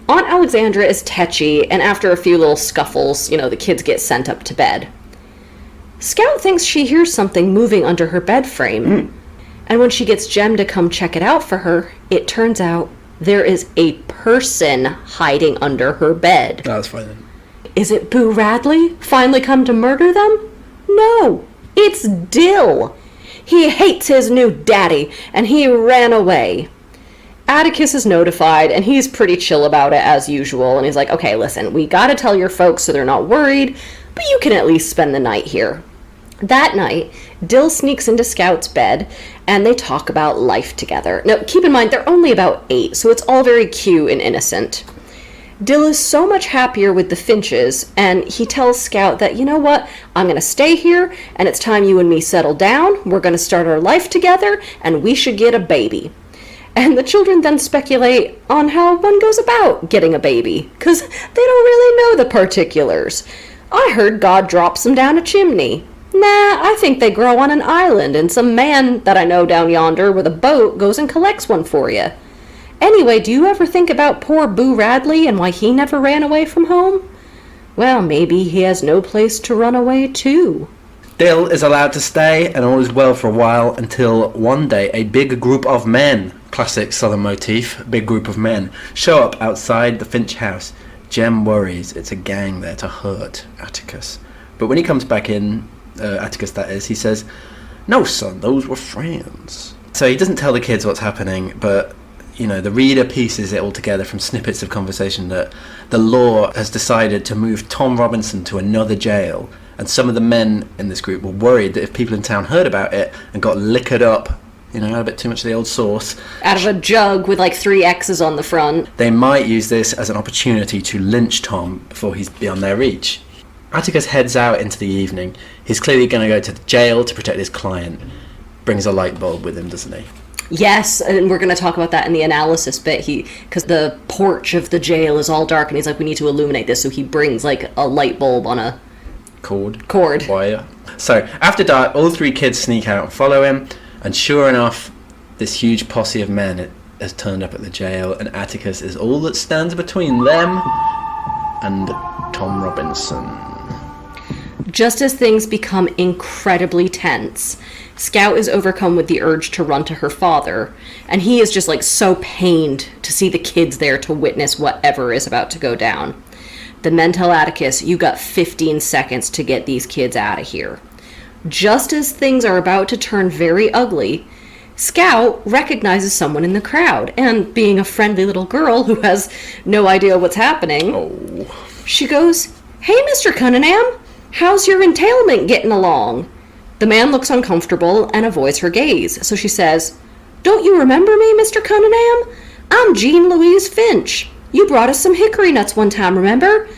[SPEAKER 2] Aunt Alexandra is tetchy, and after a few little scuffles, the kids get sent up to bed. Scout thinks she hears something moving under her bed frame. And when she gets Jem to come check it out for her, it turns out there is a person hiding under her bed.
[SPEAKER 1] Oh, that's fine then.
[SPEAKER 2] Is it Boo Radley finally come to murder them? No, it's Dill. He hates his new daddy, and he ran away. Atticus is notified, and he's pretty chill about it as usual, and he's like, okay, listen, we gotta tell your folks so they're not worried, but you can at least spend the night here. That night, Dill sneaks into Scout's bed, and they talk about life together. Now, keep in mind, they're only about 8, so it's all very cute and innocent. Dill is so much happier with the Finches, and he tells Scout that, you know what, I'm going to stay here, and it's time you and me settle down, we're going to start our life together, and we should get a baby. And the children then speculate on how one goes about getting a baby, because they don't really know the particulars. I heard God drops them down a chimney. Nah, I think they grow on an island, and some man that I know down yonder with a boat goes and collects one for you. Anyway, do you ever think about poor Boo Radley and why he never ran away from home? Well, maybe he has no place to run away to.
[SPEAKER 1] Dill is allowed to stay, and all is well for a while, until one day a big group of men, classic southern motif, big group of men, show up outside the Finch house. Jem worries it's a gang there to hurt Atticus. But when he comes back in, Atticus that is, he says, "No, son, those were friends." So he doesn't tell the kids what's happening, but you know, the reader pieces it all together from snippets of conversation that the law has decided to move Tom Robinson to another jail, and some of the men in this group were worried that if people in town heard about it and got liquored up, you know, had a bit too much of the old sauce,
[SPEAKER 2] out of a jug with like 3 X's on the front,
[SPEAKER 1] they might use this as an opportunity to lynch Tom before he's beyond their reach. Atticus heads out into the evening. He's clearly going to go to the jail to protect his client. Brings a light bulb with him, doesn't he?
[SPEAKER 2] Yes, and we're going to talk about that in the analysis bit. Because the porch of the jail is all dark, and he's like, we need to illuminate this, so he brings like a light bulb on a cord.
[SPEAKER 1] Wire. So after dark, all 3 kids sneak out and follow him, and sure enough, this huge posse of men has turned up at the jail, and Atticus is all that stands between them and Tom Robinson.
[SPEAKER 2] Just as things become incredibly tense, Scout is overcome with the urge to run to her father, and he is just like so pained to see the kids there to witness whatever is about to go down. The men tell Atticus, you got 15 seconds to get these kids out of here. Just as things are about to turn very ugly, Scout recognizes someone in the crowd, and being a friendly little girl who has no idea what's happening, she goes, "Hey, Mr. Cunningham, how's your entailment getting along?" The man looks uncomfortable and avoids her gaze, so she says, "Don't you remember me, Mr. Cunningham? I'm Jean Louise Finch. You brought us some hickory nuts one time, remember?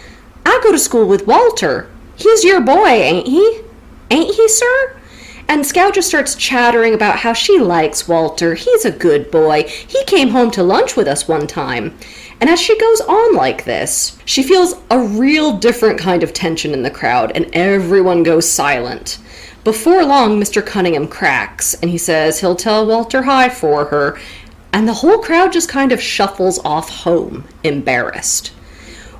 [SPEAKER 2] I go to school with Walter. He's your boy, ain't he? Ain't he, sir?" And Scout just starts chattering about how she likes Walter. He's a good boy. He came home to lunch with us one time. And as she goes on like this, she feels a real different kind of tension in the crowd, and everyone goes silent. Before long, Mr. Cunningham cracks, and he says he'll tell Walter hi for her, and the whole crowd just kind of shuffles off home, embarrassed.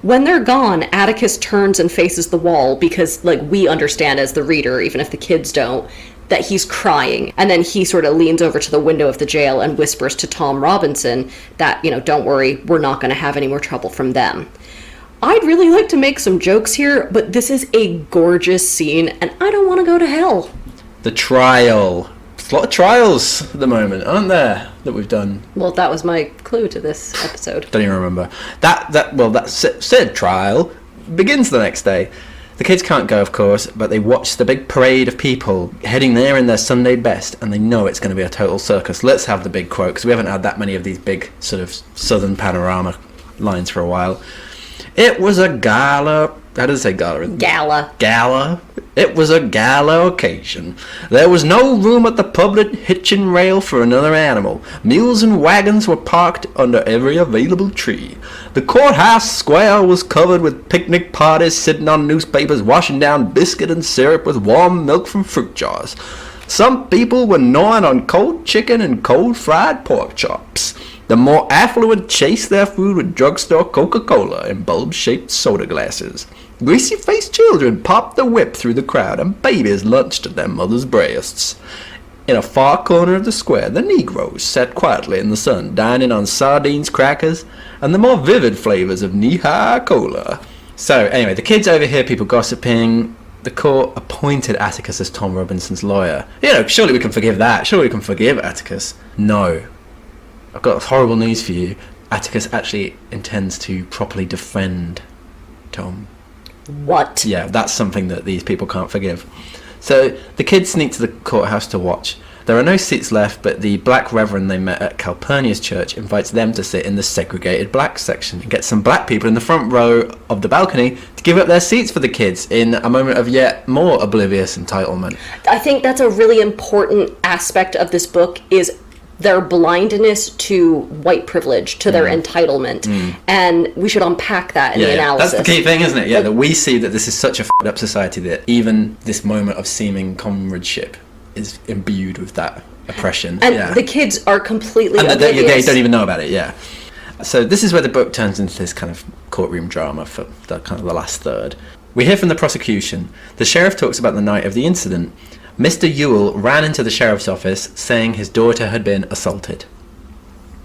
[SPEAKER 2] When they're gone, Atticus turns and faces the wall because, like, we understand as the reader, even if the kids don't, that he's crying. And then he sort of leans over to the window of the jail and whispers to Tom Robinson that, you know, don't worry, we're not going to have any more trouble from them. I'd really like to make some jokes here, but this is a gorgeous scene, and I don't want to go to hell.
[SPEAKER 1] The trial. There's a lot of trials at the moment, aren't there, that we've done?
[SPEAKER 2] Well, that was my clue to this episode.
[SPEAKER 1] Don't even remember. That said trial begins the next day. The kids can't go, of course, but they watch the big parade of people heading there in their Sunday best, and they know it's going to be a total circus. Let's have the big quote, because we haven't had that many of these big sort of southern panorama lines for a while. It was a gala. How does it say gala?
[SPEAKER 2] Gala.
[SPEAKER 1] Gala. It was a gala occasion. There was no room at the public hitching rail for another animal. Mules and wagons were parked under every available tree. The courthouse square was covered with picnic parties sitting on newspapers, washing down biscuit and syrup with warm milk from fruit jars. Some people were gnawing on cold chicken and cold fried pork chops. The more affluent chased their food with drugstore Coca-Cola in bulb-shaped soda glasses. Greasy-faced children popped the whip through the crowd, and babies lunched at their mothers' breasts. In a far corner of the square, the Negroes sat quietly in the sun, dining on sardines, crackers, and the more vivid flavors of knee-high cola. So, anyway, the kids overhear people gossiping. The court appointed Atticus as Tom Robinson's lawyer. Surely we can forgive that. Surely we can forgive Atticus. No. I've got horrible news for you. Atticus actually intends to properly defend Tom.
[SPEAKER 2] What?
[SPEAKER 1] Yeah, that's something that these people can't forgive. So the kids sneak to the courthouse to watch. There are no seats left, but the black reverend they met at Calpurnia's church invites them to sit in the segregated black section and get some black people in the front row of the balcony to give up their seats for the kids in a moment of yet more oblivious entitlement.
[SPEAKER 2] I think that's a really important aspect of this book is their blindness to white privilege, to their entitlement. And we should unpack that in the analysis.
[SPEAKER 1] That's the key thing, isn't it? Yeah, that we see that this is such a f***ed up society that even this moment of seeming comradeship is imbued with that oppression.
[SPEAKER 2] And the kids are completely
[SPEAKER 1] oblivious. They don't even know about it, yeah. So this is where the book turns into this kind of courtroom drama for the kind of the last third. We hear from the prosecution. The sheriff talks about the night of the incident. Mr. Ewell ran into the sheriff's office saying his daughter had been assaulted.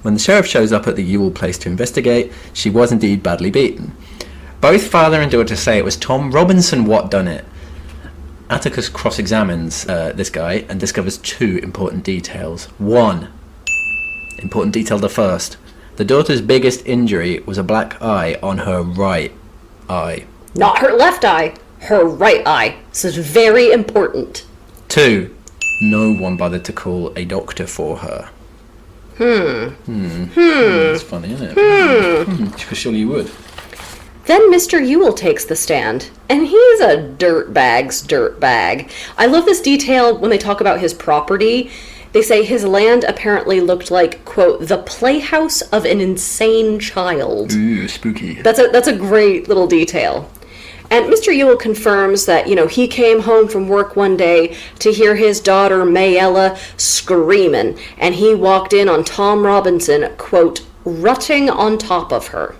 [SPEAKER 1] When the sheriff shows up at the Ewell place to investigate, she was indeed badly beaten. Both father and daughter say it was Tom Robinson what done it. Atticus cross-examines this guy and discovers two important details. One, important detail the first. The daughter's biggest injury was a black eye on her right eye.
[SPEAKER 2] Not her left eye, her right eye. This is very important.
[SPEAKER 1] 2, no one bothered to call a doctor for her. It's funny, isn't it? Because surely you would.
[SPEAKER 2] Then Mr. Ewell takes the stand, and he's a dirtbag's dirtbag. I love this detail when they talk about his property. They say his land apparently looked like, quote, the playhouse of an insane child.
[SPEAKER 1] Ooh, spooky.
[SPEAKER 2] That's a great little detail. And Mr. Ewell confirms that, he came home from work one day to hear his daughter Mayella screaming, and he walked in on Tom Robinson, quote, rutting on top of her.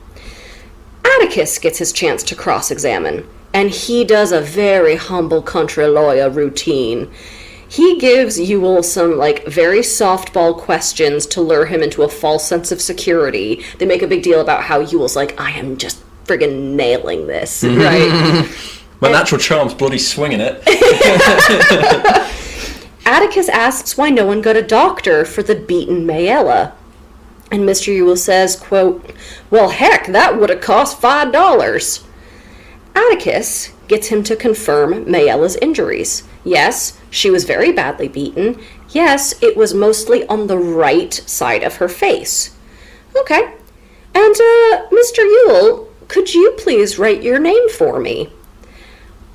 [SPEAKER 2] Atticus gets his chance to cross-examine, and he does a very humble country lawyer routine. He gives Ewell some, very softball questions to lure him into a false sense of security. They make a big deal about how Ewell's like, I am just friggin' nailing this, right?
[SPEAKER 1] My natural charm's bloody swinging it.
[SPEAKER 2] Atticus asks why no one got a doctor for the beaten Mayella. And Mr. Ewell says, quote, well, heck, that would have cost $5. Atticus gets him to confirm Mayella's injuries. Yes, she was very badly beaten. Yes, it was mostly on the right side of her face. Okay. And, Mr. Ewell, could you please write your name for me?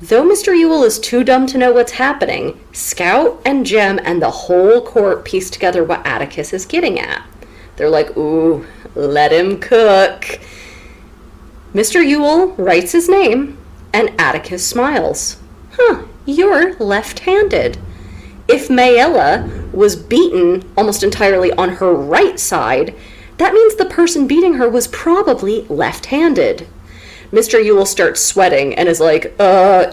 [SPEAKER 2] Though Mr. Ewell is too dumb to know what's happening, Scout and Jem and the whole court piece together what Atticus is getting at. They're like, ooh, let him cook. Mr. Ewell writes his name, and Atticus smiles. You're left-handed. If Mayella was beaten almost entirely on her right side, that means the person beating her was probably left-handed. Mr. Ewell starts sweating and is like,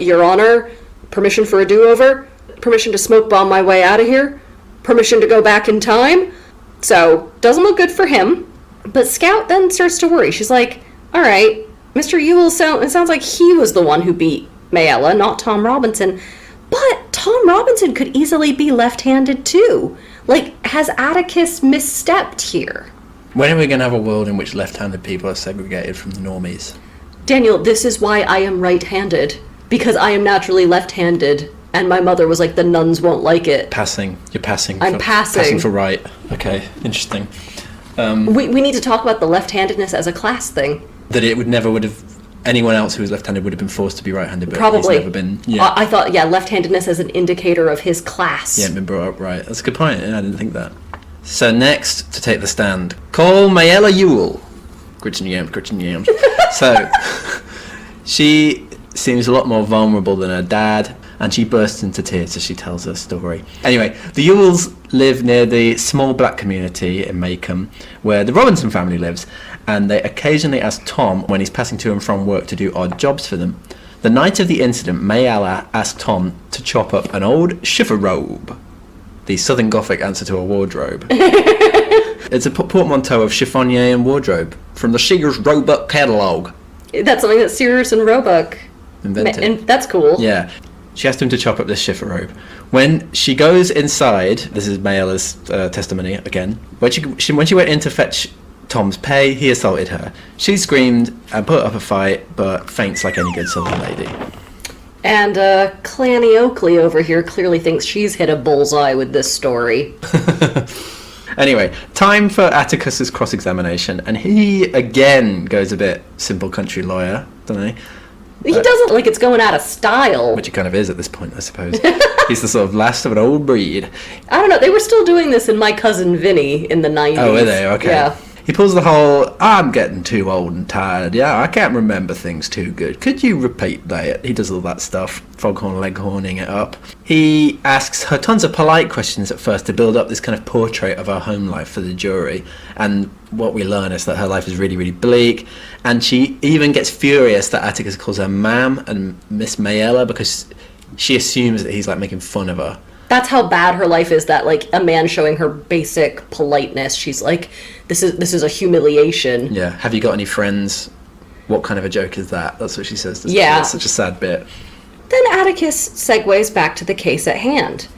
[SPEAKER 2] Your Honor, permission for a do-over? Permission to smoke bomb my way out of here? Permission to go back in time? So, doesn't look good for him. But Scout then starts to worry. She's like, all right, Mr. Ewell, it sounds like he was the one who beat Mayella, not Tom Robinson. But Tom Robinson could easily be left-handed too. Has Atticus misstepped here?
[SPEAKER 1] When are we going to have a world in which left-handed people are segregated from the normies?
[SPEAKER 2] Daniel, this is why I am right-handed. Because I am naturally left-handed. And my mother was like, the nuns won't like it.
[SPEAKER 1] Passing. You're passing.
[SPEAKER 2] I'm passing.
[SPEAKER 1] Passing for right. Okay, interesting.
[SPEAKER 2] We need to talk about the left-handedness as a class thing.
[SPEAKER 1] That it would have... Anyone else who was left-handed would have been forced to be right-handed, but
[SPEAKER 2] probably.
[SPEAKER 1] He's never been... Yeah.
[SPEAKER 2] I thought, left-handedness as an indicator of his class.
[SPEAKER 1] Yeah, been brought up right. That's a good point. I didn't think that. So next, to take the stand, call Mayella Ewell. Gritchen yams. So, she seems a lot more vulnerable than her dad, and she bursts into tears as she tells her story. Anyway, the Ewells live near the small black community in Macomb, where the Robinson family lives, and they occasionally ask Tom, when he's passing to and from work, to do odd jobs for them. The night of the incident, Mayella asked Tom to chop up an old chiffon-robe, the Southern Gothic answer to a wardrobe. It's a portmanteau of chiffonnier and wardrobe, from the Sears Roebuck catalogue.
[SPEAKER 2] That's something that Sears and Roebuck
[SPEAKER 1] invented.
[SPEAKER 2] And that's cool.
[SPEAKER 1] Yeah. She asked him to chop up this shift robe. When she goes inside, this is Mayella's testimony again. When she went in to fetch Tom's pay, he assaulted her. She screamed and put up a fight, but faints like any good Southern lady.
[SPEAKER 2] And Clanny Oakley over here clearly thinks she's hit a bullseye with this story.
[SPEAKER 1] Anyway, time for Atticus's cross-examination, and he again goes a bit simple country lawyer, doesn't he?
[SPEAKER 2] He doesn't like it's going out of style.
[SPEAKER 1] Which he kind of is at this point, I suppose. He's the sort of last of an old breed.
[SPEAKER 2] I don't know. They were still doing this in My Cousin Vinny in the 90s.
[SPEAKER 1] Oh, were they? Okay.
[SPEAKER 2] Yeah.
[SPEAKER 1] He pulls the whole, I'm getting too old and tired. Yeah, I can't remember things too good. Could you repeat that? He does all that stuff, foghorn leghorning it up. He asks her tons of polite questions at first to build up this kind of portrait of her home life for the jury. And what we learn is that her life is really, really bleak. And she even gets furious that Atticus calls her ma'am and Miss Mayella because she assumes that he's like making fun of her.
[SPEAKER 2] That's how bad her life is, that like a man showing her basic politeness, she's like, this is a humiliation.
[SPEAKER 1] Yeah. Have you got any friends? What kind of a joke is that? That's what she says.
[SPEAKER 2] Yeah.
[SPEAKER 1] It's such a sad bit.
[SPEAKER 2] Then Atticus segues back to the case at hand.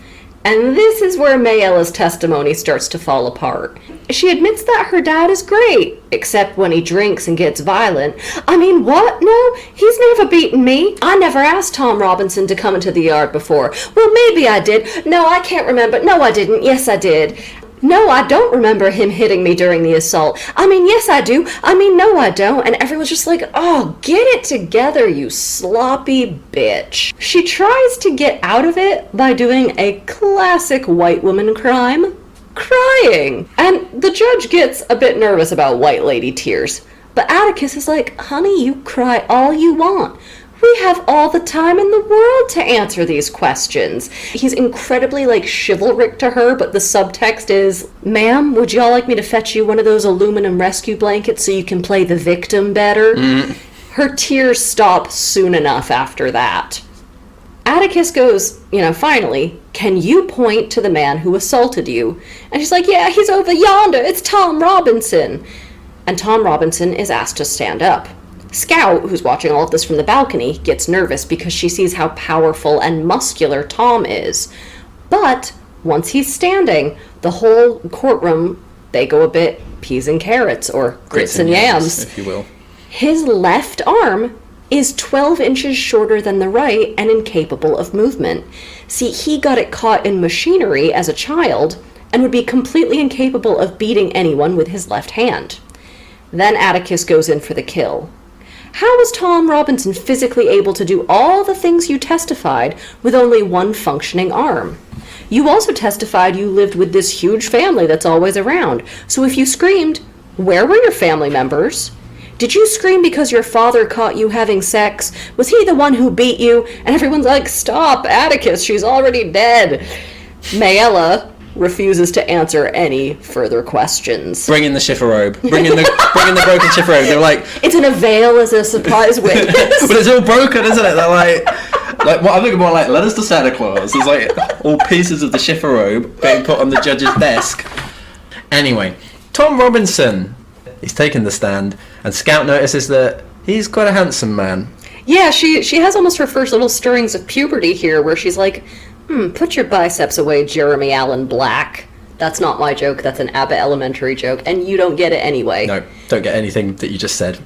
[SPEAKER 2] And this is where Mayella's testimony starts to fall apart. She admits that her dad is great, except when he drinks and gets violent. I mean, what? No, he's never beaten me. I never asked Tom Robinson to come into the yard before. Well, maybe I did. No, I can't remember. No, I didn't. Yes, I did. No, I don't remember him hitting me during the assault. I mean, yes, I do. I mean, no, I don't. And everyone's just like, oh, get it together, you sloppy bitch. She tries to get out of it by doing a classic white woman crime, crying. And the judge gets a bit nervous about white lady tears. But Atticus is like, honey, you cry all you want. We have all the time in the world to answer these questions. He's incredibly, like, chivalric to her, but the subtext is, ma'am, would y'all like me to fetch you one of those aluminum rescue blankets so you can play the victim better? Her tears stop soon enough after that. Atticus goes, finally, can you point to the man who assaulted you? And she's like, yeah, he's over yonder. It's Tom Robinson. And Tom Robinson is asked to stand up. Scout, who's watching all of this from the balcony, gets nervous because she sees how powerful and muscular Tom is. But once he's standing, the whole courtroom, they go a bit peas and carrots, or grits and yams,
[SPEAKER 1] if you will.
[SPEAKER 2] His left arm is 12 inches shorter than the right and incapable of movement. See, he got it caught in machinery as a child and would be completely incapable of beating anyone with his left hand. Then Atticus goes in for the kill. How was Tom Robinson physically able to do all the things you testified with only one functioning arm? You also testified you lived with this huge family that's always around. So if you screamed, where were your family members? Did you scream because your father caught you having sex? Was he the one who beat you? And everyone's like, stop, Atticus, she's already dead. Mayella refuses to answer any further questions.
[SPEAKER 1] Bring in the shiffer robe. Bring in the broken shiffer robe. They're like,
[SPEAKER 2] it's in a veil as a surprise witness.
[SPEAKER 1] but it's all broken, isn't it? They're like what I'm thinking more like letters to Santa Claus. There's like all pieces of the shiffer robe being put on the judge's desk. Anyway, Tom Robinson, he's taken the stand, and Scout notices that he's quite a handsome man.
[SPEAKER 2] Yeah, she has almost her first little stirrings of puberty here, where she's like, put your biceps away, Jeremy Allen Black. That's not my joke, that's an Abbott Elementary joke, and you don't get it anyway.
[SPEAKER 1] No, don't get anything that you just said.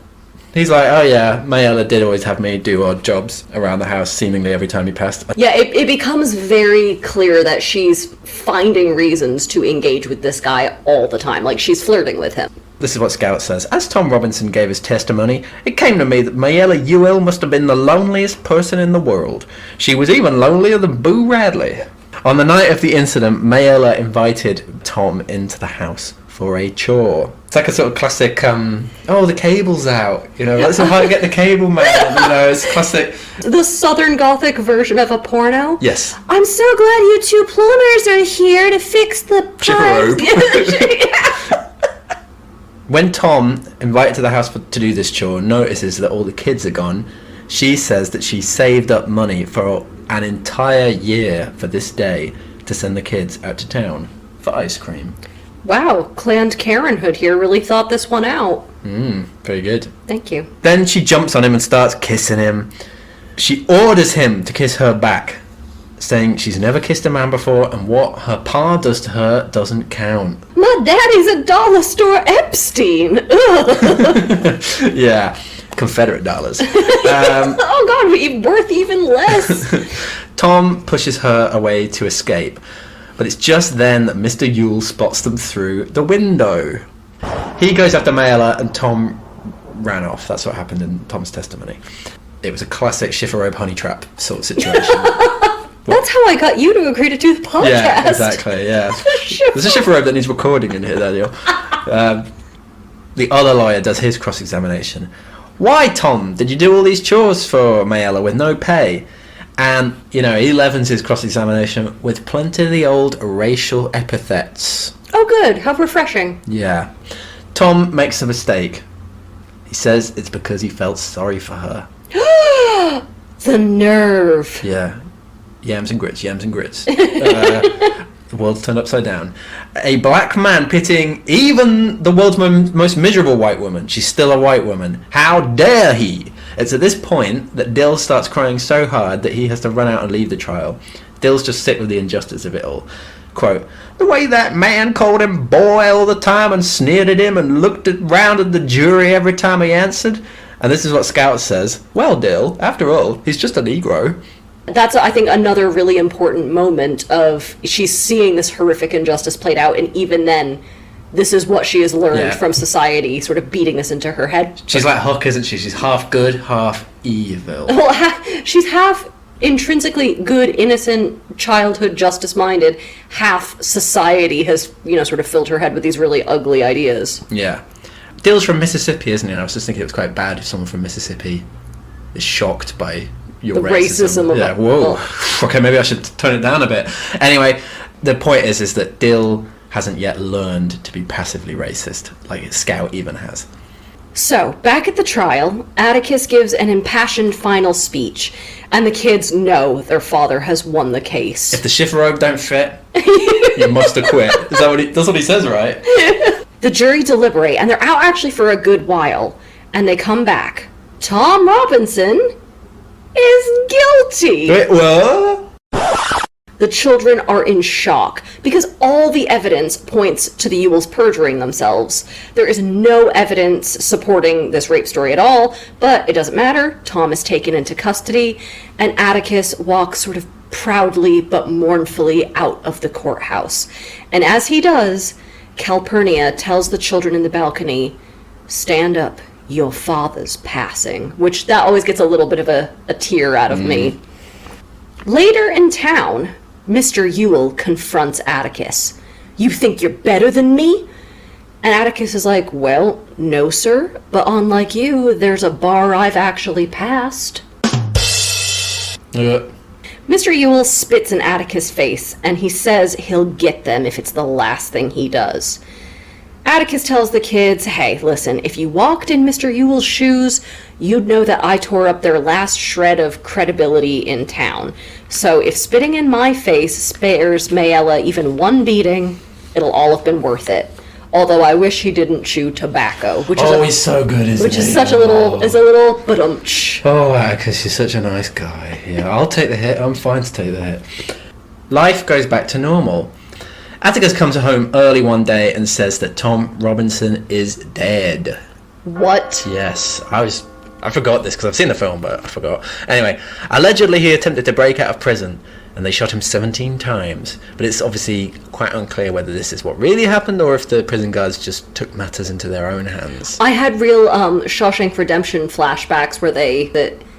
[SPEAKER 1] He's like, oh yeah, Mayella did always have me do odd jobs around the house, seemingly every time he passed.
[SPEAKER 2] Yeah, it becomes very clear that she's finding reasons to engage with this guy all the time. Like, she's flirting with him.
[SPEAKER 1] This is what Scout says. As Tom Robinson gave his testimony, it came to me that Mayella Ewell must have been the loneliest person in the world. She was even lonelier than Boo Radley. On the night of the incident, Mayella invited Tom into the house for a chore. It's like a sort of classic, the cable's out, let's get the cable man, it's classic.
[SPEAKER 2] The Southern Gothic version of a porno?
[SPEAKER 1] Yes.
[SPEAKER 2] I'm so glad you two plumbers are here to fix the
[SPEAKER 1] pipes. When Tom, invited to the house to do this chore, notices that all the kids are gone, she says that she saved up money for an entire year for this day to send the kids out to town for ice cream.
[SPEAKER 2] Wow, Planned Parenthood here really thought this one out.
[SPEAKER 1] Very good.
[SPEAKER 2] Thank you.
[SPEAKER 1] Then she jumps on him and starts kissing him. She orders him to kiss her back, saying she's never kissed a man before and what her pa does to her doesn't count.
[SPEAKER 2] My daddy's a dollar store Epstein. Ugh.
[SPEAKER 1] Yeah, Confederate dollars.
[SPEAKER 2] Oh God, we're worth even less.
[SPEAKER 1] Tom pushes her away to escape, but it's just then that Mr. Yule spots them through the window. He goes after Mayella and Tom ran off. That's what happened in Tom's testimony. It was a classic Schifferobe honey trap sort of situation.
[SPEAKER 2] That's how I got you to agree to do the podcast.
[SPEAKER 1] Yeah, exactly, yeah. There's a Schifferobe that needs recording in here, Daniel. The other lawyer does his cross-examination. Why, Tom, did you do all these chores for Mayella with no pay? And, he levens his cross-examination with plenty of the old racial epithets.
[SPEAKER 2] Oh good, how refreshing.
[SPEAKER 1] Yeah. Tom makes a mistake. He says it's because he felt sorry for her.
[SPEAKER 2] The nerve.
[SPEAKER 1] Yeah. Yams and grits, yams and grits. The world's turned upside down. A black man pitying even the world's most miserable white woman. She's still a white woman. How dare he? It's at this point that Dill starts crying so hard that he has to run out and leave the trial. Dill's just sick with the injustice of it all. Quote, the way that man called him boy all the time and sneered at him and looked round at the jury every time he answered. And this is what Scout says. Well, Dill, after all, he's just a Negro.
[SPEAKER 2] That's, I think, another really important moment of she's seeing this horrific injustice played out, and even then, this is what she has learned from society, sort of beating this into her head.
[SPEAKER 1] She's like Hook, isn't she? She's half good, half evil.
[SPEAKER 2] Well, she's half intrinsically good, innocent, childhood, justice-minded. Half society has, sort of filled her head with these really ugly ideas.
[SPEAKER 1] Yeah. Dill's from Mississippi, isn't he? And I was just thinking it was quite bad if someone from Mississippi is shocked by your racism.
[SPEAKER 2] Yeah,
[SPEAKER 1] whoa. Okay, maybe I should tone it down a bit. Anyway, the point is that Dill hasn't yet learned to be passively racist, like Scout even has.
[SPEAKER 2] So, back at the trial, Atticus gives an impassioned final speech, and the kids know their father has won the case.
[SPEAKER 1] If the Schifferobe don't fit, you must acquit. That's what he says, right?
[SPEAKER 2] The jury deliberate, and they're out actually for a good while, and they come back. Tom Robinson is guilty.
[SPEAKER 1] Wait, what?
[SPEAKER 2] The children are in shock because all the evidence points to the Ewells perjuring themselves. There is no evidence supporting this rape story at all, but it doesn't matter. Tom is taken into custody, and Atticus walks sort of proudly but mournfully out of the courthouse. And as he does, Calpurnia tells the children in the balcony, "Stand up, your father's passing," which that always gets a little bit of a tear out of me. Later in town, Mr. Ewell confronts Atticus. "You think you're better than me?" And Atticus is like, "Well, no, sir, but unlike you, there's a bar I've actually passed." Mr. Ewell spits in Atticus' face, and he says he'll get them if it's the last thing he does. Atticus tells the kids, "Hey, listen, if you walked in Mr. Ewell's shoes, you'd know that I tore up their last shred of credibility in town. So if spitting in my face spares Mayella even one beating, it'll all have been worth it. Although I wish he didn't chew tobacco," which is
[SPEAKER 1] he's so good, isn't he?
[SPEAKER 2] Which is such a little, ba-dum-tsh.
[SPEAKER 1] Oh, Atticus, you're such a nice guy. Yeah, I'll take the hit. I'm fine to take the hit. Life goes back to normal. Atticus comes home early one day and says that Tom Robinson is dead.
[SPEAKER 2] What?
[SPEAKER 1] Yes, I forgot this because I've seen the film, but I forgot. Anyway, allegedly he attempted to break out of prison, and they shot him 17 times. But it's obviously quite unclear whether this is what really happened or if the prison guards just took matters into their own hands.
[SPEAKER 2] I had real Shawshank Redemption flashbacks where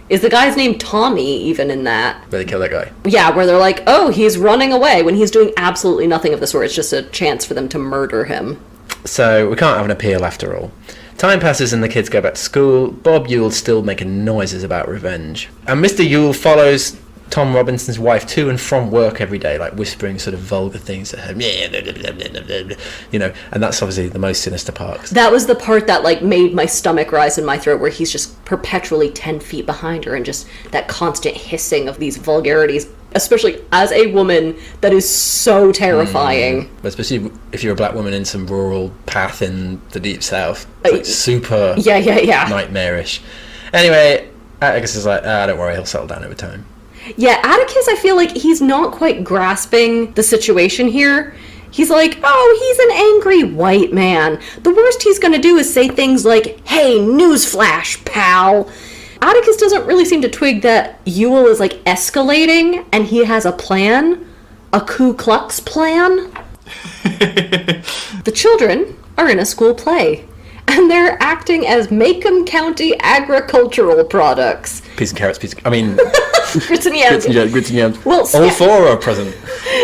[SPEAKER 2] is the guy's name Tommy even in that?
[SPEAKER 1] Where they kill that guy.
[SPEAKER 2] Yeah, where they're like, "Oh, he's running away," when he's doing absolutely nothing of the sort. It's just a chance for them to murder him.
[SPEAKER 1] So we can't have an appeal after all. Time passes and the kids go back to school. Bob Yule's still making noises about revenge. And Mr. Yule follows Tom Robinson's wife to and from work every day, like whispering sort of vulgar things at her, and that's obviously the most sinister part.
[SPEAKER 2] That was the part that made my stomach rise in my throat, where he's just perpetually 10 feet behind her, and just that constant hissing of these vulgarities. especially as a woman, that is so terrifying.
[SPEAKER 1] Especially if you're a black woman in some rural path in the deep south. It's like super nightmarish. Anyway, Atticus is like, don't worry, he'll settle down over time.
[SPEAKER 2] Yeah, Atticus, I feel like he's not quite grasping the situation here. He's like, oh, he's an angry white man. The worst he's gonna do is say things like, hey, newsflash, pal. Atticus doesn't really seem to twig that Ewell is, like, escalating, and he has a plan. A Ku Klux plan. The children are in a school play, and they're acting as Macomb County agricultural products.
[SPEAKER 1] Peas and carrots,
[SPEAKER 2] Grits and yams.
[SPEAKER 1] Grits and yams.
[SPEAKER 2] Well,
[SPEAKER 1] all four are present.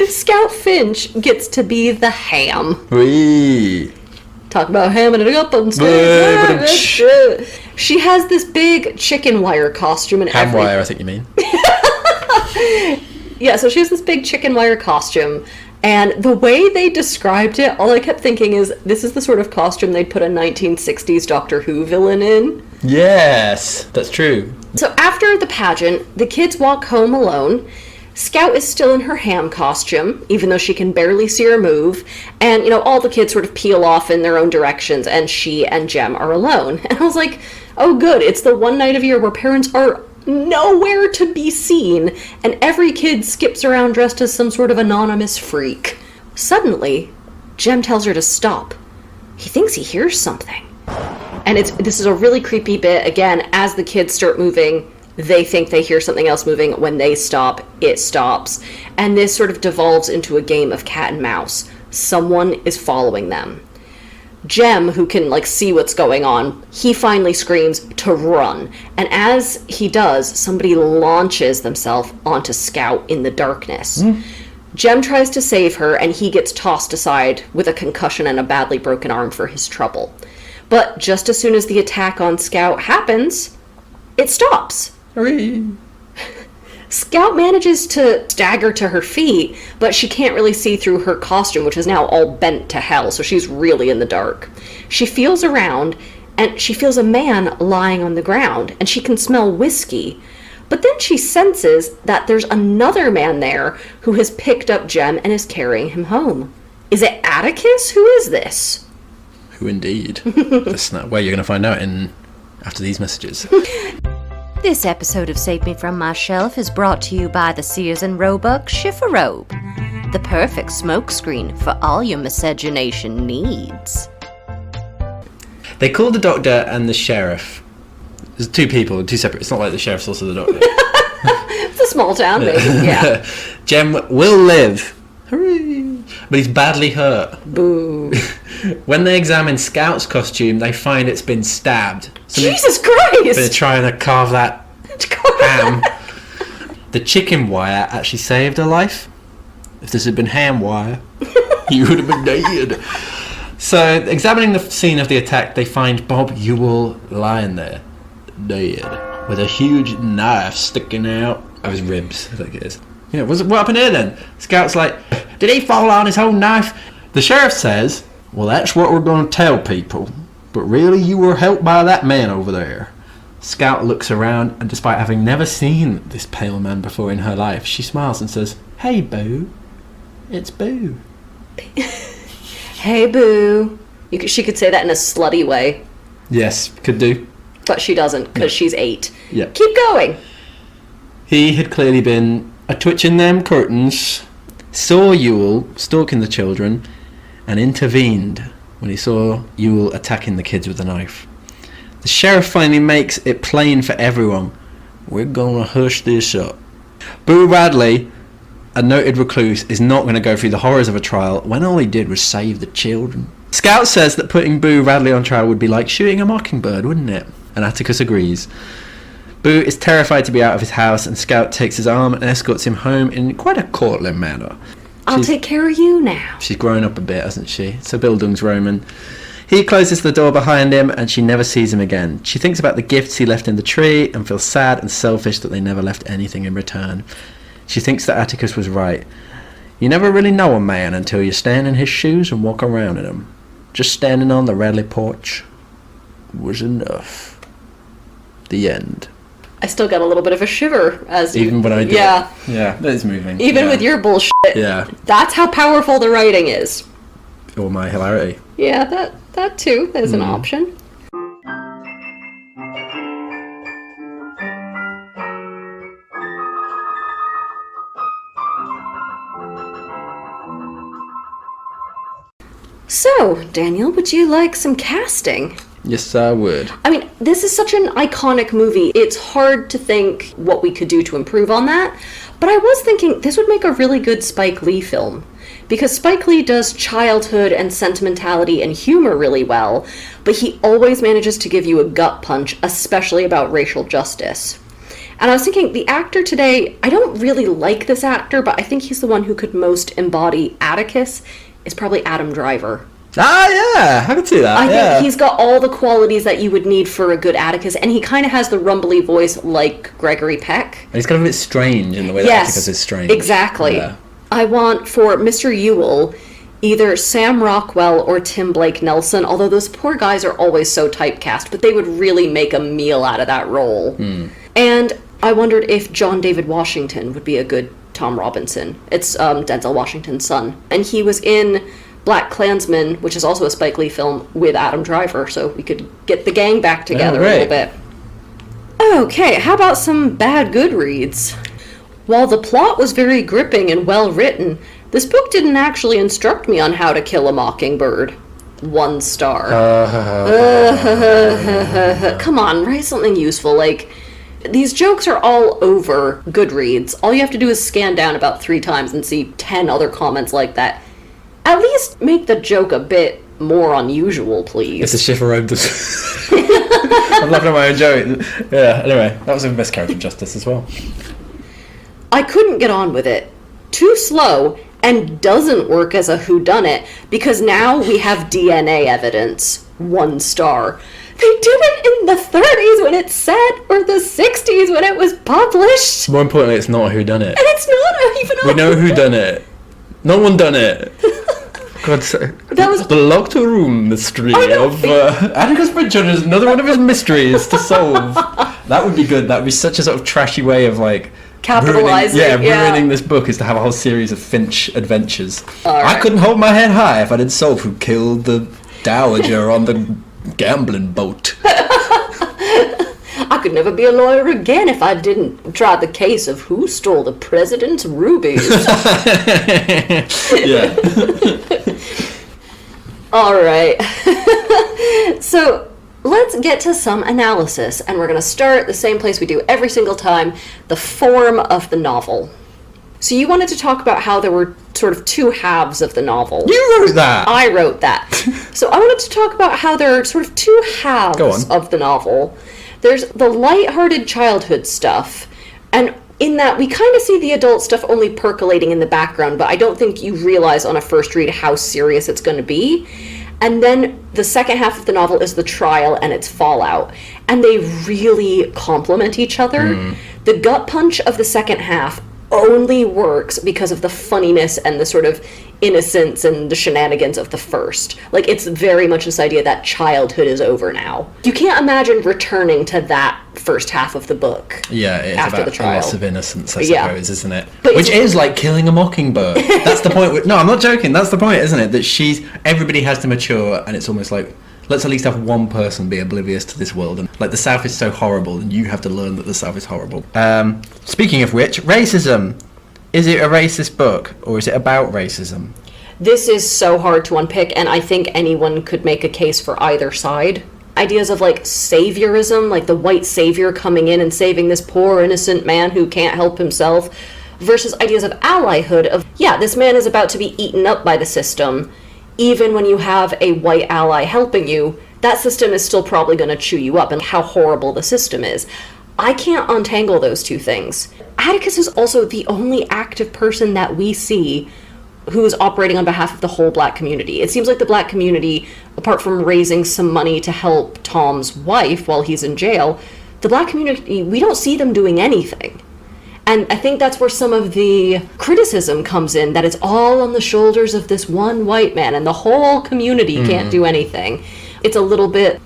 [SPEAKER 2] Scout Finch gets to be the ham.
[SPEAKER 1] Wee.
[SPEAKER 2] Talk about hamming it up on stage. She has this big chicken wire costume and
[SPEAKER 1] ham wire, I think you mean.
[SPEAKER 2] Yeah, so she has this big chicken wire costume, and the way they described it, all I kept thinking is, this is the sort of costume they'd put a 1960s Doctor Who villain in.
[SPEAKER 1] Yes, that's true.
[SPEAKER 2] So after the pageant, the kids walk home alone. Scout is still in her ham costume, even though she can barely see her move. And, all the kids sort of peel off in their own directions, and she and Jem are alone. And I was like, oh good, it's the one night of year where parents are nowhere to be seen, and every kid skips around dressed as some sort of anonymous freak. Suddenly, Jem tells her to stop. He thinks he hears something. And this is a really creepy bit. Again, as the kids start moving, they think they hear something else moving. When they stop, it stops. And this sort of devolves into a game of cat and mouse. Someone is following them. Jem, who can see what's going on, he finally screams to run. And as he does, somebody launches themselves onto Scout in the darkness. Jem tries to save her, and he gets tossed aside with a concussion and a badly broken arm for his trouble. But just as soon as the attack on Scout happens, it stops.
[SPEAKER 1] Hooray.
[SPEAKER 2] Scout manages to stagger to her feet, but she can't really see through her costume, which is now all bent to hell, so she's really in the dark. She feels around, and she feels a man lying on the ground, and she can smell whiskey. But then she senses that there's another man there who has picked up Jem and is carrying him home. Is it Atticus? Who is this?
[SPEAKER 1] Who indeed? That's not where you're going to find out after these messages.
[SPEAKER 3] This episode of Save Me From My Shelf is brought to you by the Sears and Roebuck Schifferobe, the perfect smokescreen for all your miscegenation needs.
[SPEAKER 1] They called the doctor and the sheriff. There's two people, two separate. It's not like the sheriff's also the doctor.
[SPEAKER 2] It's a small town, maybe. Yeah.
[SPEAKER 1] Jem will live. Hooray! But he's badly hurt.
[SPEAKER 2] Boo.
[SPEAKER 1] When they examine Scout's costume, they find it's been stabbed.
[SPEAKER 2] Jesus Christ!
[SPEAKER 1] They're trying to carve that ham. The chicken wire actually saved her life. If this had been ham wire, you would have been dead. So, examining the scene of the attack, they find Bob Ewell lying there, dead, with a huge knife sticking out of his ribs, I think it is. Yeah, what happened here then? Scout's like, did he fall on his own knife? The sheriff says, well, that's what we're going to tell people. But really, you were helped by that man over there. Scout looks around, and despite having never seen this pale man before in her life, she smiles and says, hey, Boo. It's Boo.
[SPEAKER 2] Hey, Boo. She could say that in a slutty way.
[SPEAKER 1] Yes, could do.
[SPEAKER 2] But she doesn't, because she's 8.
[SPEAKER 1] Yeah.
[SPEAKER 2] Keep going.
[SPEAKER 1] He had clearly been a-twitching them curtains, saw Ewell stalking the children, and intervened when he saw Ewell attacking the kids with a knife. The sheriff finally makes it plain for everyone. We're gonna hush this up. Boo Radley, a noted recluse, is not going to go through the horrors of a trial when all he did was save the children. Scout says that putting Boo Radley on trial would be like shooting a mockingbird, wouldn't it? And Atticus agrees. Boo is terrified to be out of his house, and Scout takes his arm and escorts him home in quite a courtly manner.
[SPEAKER 2] I'll take care of you now.
[SPEAKER 1] She's grown up a bit, hasn't she? So Bildungsroman. He closes the door behind him, and she never sees him again. She thinks about the gifts he left in the tree and feels sad and selfish that they never left anything in return. She thinks that Atticus was right. You never really know a man until you stand in his shoes and walk around in them. Just standing on the Radley porch was enough. The end.
[SPEAKER 2] I still got a little bit of a shiver as
[SPEAKER 1] Even when I do
[SPEAKER 2] Yeah.
[SPEAKER 1] it. Yeah, that is moving.
[SPEAKER 2] Even
[SPEAKER 1] Yeah.
[SPEAKER 2] with your bullshit.
[SPEAKER 1] Yeah.
[SPEAKER 2] That's how powerful the writing is.
[SPEAKER 1] Or my hilarity.
[SPEAKER 2] Yeah, that too is an option. So, Daniel, would you like some casting?
[SPEAKER 1] Yes, I would.
[SPEAKER 2] I mean, this is such an iconic movie. It's hard to think what we could do to improve on that. But I was thinking this would make a really good Spike Lee film. Because Spike Lee does childhood and sentimentality and humor really well, but he always manages to give you a gut punch, especially about racial justice. And I was thinking, the actor today, I don't really like this actor, but I think he's the one who could most embody Atticus, is probably Adam Driver.
[SPEAKER 1] Ah, yeah, I can see that.
[SPEAKER 2] I think he's got all the qualities that you would need for a good Atticus, and he kind of has the rumbly voice like Gregory Peck.
[SPEAKER 1] And he's kind of a bit strange in the way that Atticus is strange.
[SPEAKER 2] Exactly.
[SPEAKER 1] Yeah.
[SPEAKER 2] I want for Mr. Ewell either Sam Rockwell or Tim Blake Nelson, although those poor guys are always so typecast, but they would really make a meal out of that role. And I wondered if John David Washington would be a good Tom Robinson. It's Denzel Washington's son. And he was in Black Klansman, which is also a Spike Lee film, with Adam Driver, so we could get the gang back together a little bit. Okay, how about some bad Goodreads? While the plot was very gripping and well written, this book didn't actually instruct me on how to kill a mockingbird. 1 star. Come on, write something useful, like... These jokes are all over Goodreads. All you have to do is scan down about 3 times and see 10 other comments like that. At least make the joke a bit more unusual, please.
[SPEAKER 1] It's a shiver road. I'm laughing at my own joke. Yeah, anyway, that was a miscarriage of justice as well.
[SPEAKER 2] I couldn't get on with it. Too slow, and doesn't work as a whodunit, because now we have DNA evidence. 1 star. They did it in the 30s when it's set, or the 60s when it was published.
[SPEAKER 1] More importantly, it's not who done it.
[SPEAKER 2] And it's not even
[SPEAKER 1] We know who done it. No one done it. God,
[SPEAKER 2] That was-
[SPEAKER 1] the locked room mystery
[SPEAKER 2] I know.
[SPEAKER 1] of Atticus Finch is another one of his mysteries to solve. That would be good. That would be such a sort of trashy way of like
[SPEAKER 2] Capitalizing,
[SPEAKER 1] ruining this book is to have a whole series of Finch adventures.
[SPEAKER 2] All right.
[SPEAKER 1] I couldn't hold my head high if I didn't solve who killed the dowager on the gambling boat.
[SPEAKER 2] I could never be a lawyer again if I didn't try the case of who stole the president's rubies.
[SPEAKER 1] Yeah.
[SPEAKER 2] All right. So let's get to some analysis, and we're going to start the same place we do every single time, the form of the novel. So you wanted to talk about how there were sort of 2 halves of the novel.
[SPEAKER 1] You wrote that.
[SPEAKER 2] I wrote that. So I wanted to talk about how there are sort of 2 halves
[SPEAKER 1] Go on.
[SPEAKER 2] of the novel. There's the lighthearted childhood stuff, and in that we kind of see the adult stuff only percolating in the background, but I don't think you realize on a first read how serious it's going to be. And then the second half of the novel is the trial and its fallout, and they really complement each other. The gut punch of the second half only works because of the funniness and the sort of innocence and the shenanigans of the first. Like, it's very much this idea that childhood is over now. You can't imagine returning to that first half of the book.
[SPEAKER 1] Yeah, it's
[SPEAKER 2] after
[SPEAKER 1] about
[SPEAKER 2] the trial.
[SPEAKER 1] loss of innocence, I
[SPEAKER 2] Yeah.
[SPEAKER 1] suppose, isn't it?
[SPEAKER 2] But
[SPEAKER 1] Which
[SPEAKER 2] it's-
[SPEAKER 1] is like killing a mockingbird. That's the point. No, I'm not joking. That's the point, isn't it? That everybody has to mature, and it's almost like, let's at least have one person be oblivious to this world. And like, the South is so horrible, and you have to learn that the South is horrible. Speaking of which, racism. Is it a racist book, or is it about racism?
[SPEAKER 2] This is so hard to unpick, and I think anyone could make a case for either side. Ideas of, like, saviorism, like the white savior coming in and saving this poor innocent man who can't help himself, versus ideas of allyhood of, yeah, this man is about to be eaten up by the system. Even when you have a white ally helping you, that system is still probably going to chew you up, and how horrible the system is. I can't untangle those 2 things. Atticus is also the only active person that we see who is operating on behalf of the whole black community. It seems like the black community, apart from raising some money to help Tom's wife while he's in jail, the black community, we don't see them doing anything. And I think that's where some of the criticism comes in, that it's all on the shoulders of this one white man and the whole community can't do anything. It's a little bit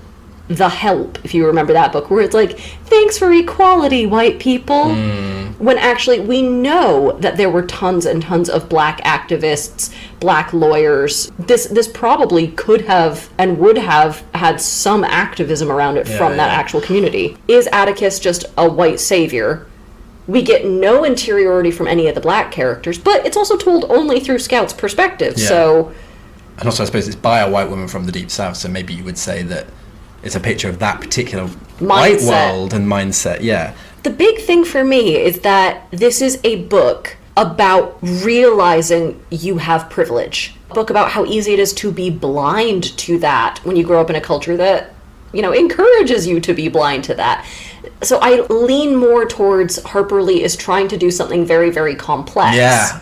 [SPEAKER 2] The Help, if you remember that book, where it's like, thanks for equality, white people. When actually we know that there were tons and tons of black activists, black lawyers. This probably could have and would have had some activism around it from that actual community. Is Atticus just a white savior? We get no interiority from any of the black characters, but it's also told only through Scout's perspective, so...
[SPEAKER 1] And also, I suppose it's by a white woman from the Deep South, so maybe you would say that it's a picture of that particular white world and mindset, yeah.
[SPEAKER 2] The big thing for me is that this is a book about realizing you have privilege. A book about how easy it is to be blind to that when you grow up in a culture that, you know, encourages you to be blind to that. So I lean more towards Harper Lee is trying to do something very, very complex.
[SPEAKER 1] Yeah.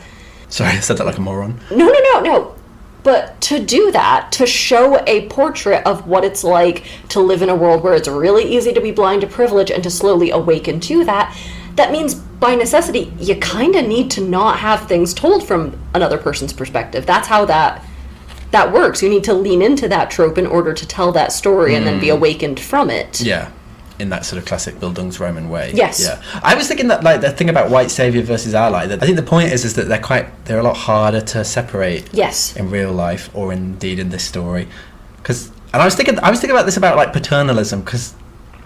[SPEAKER 1] Sorry, I said that like a moron.
[SPEAKER 2] No. But to do that, to show a portrait of what it's like to live in a world where it's really easy to be blind to privilege and to slowly awaken to that, that means by necessity, you kind of need to not have things told from another person's perspective. That's how that works. You need to lean into that trope in order to tell that story and then be awakened from it.
[SPEAKER 1] Yeah. In that sort of classic Bildungsroman way.
[SPEAKER 2] Yes.
[SPEAKER 1] Yeah. I was thinking that, like, the thing about white savior versus ally, that I think the point is that they're a lot harder to separate.
[SPEAKER 2] Yes.
[SPEAKER 1] In real life, or indeed in this story, and I was thinking about this about like paternalism, because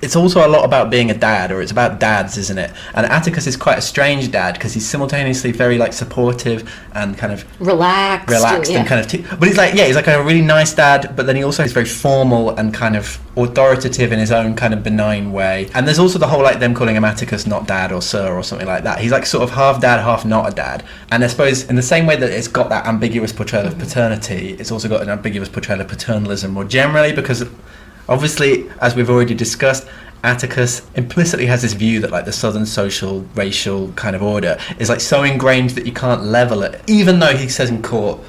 [SPEAKER 1] it's also a lot about being a dad, or it's about dads, isn't it? And Atticus is quite a strange dad, because he's simultaneously very like supportive and kind of
[SPEAKER 2] relaxed
[SPEAKER 1] and kind of but he's like a really nice dad, but then he also is very formal and kind of authoritative in his own kind of benign way. And there's also the whole like them calling him Atticus not dad or sir or something like that. He's like sort of half dad, half not a dad. And I suppose in the same way that it's got that ambiguous portrayal of paternity, it's also got an ambiguous portrayal of paternalism more generally, because obviously, as we've already discussed, Atticus implicitly has this view that like the southern social, racial kind of order is like so ingrained that you can't level it, even though he says in court,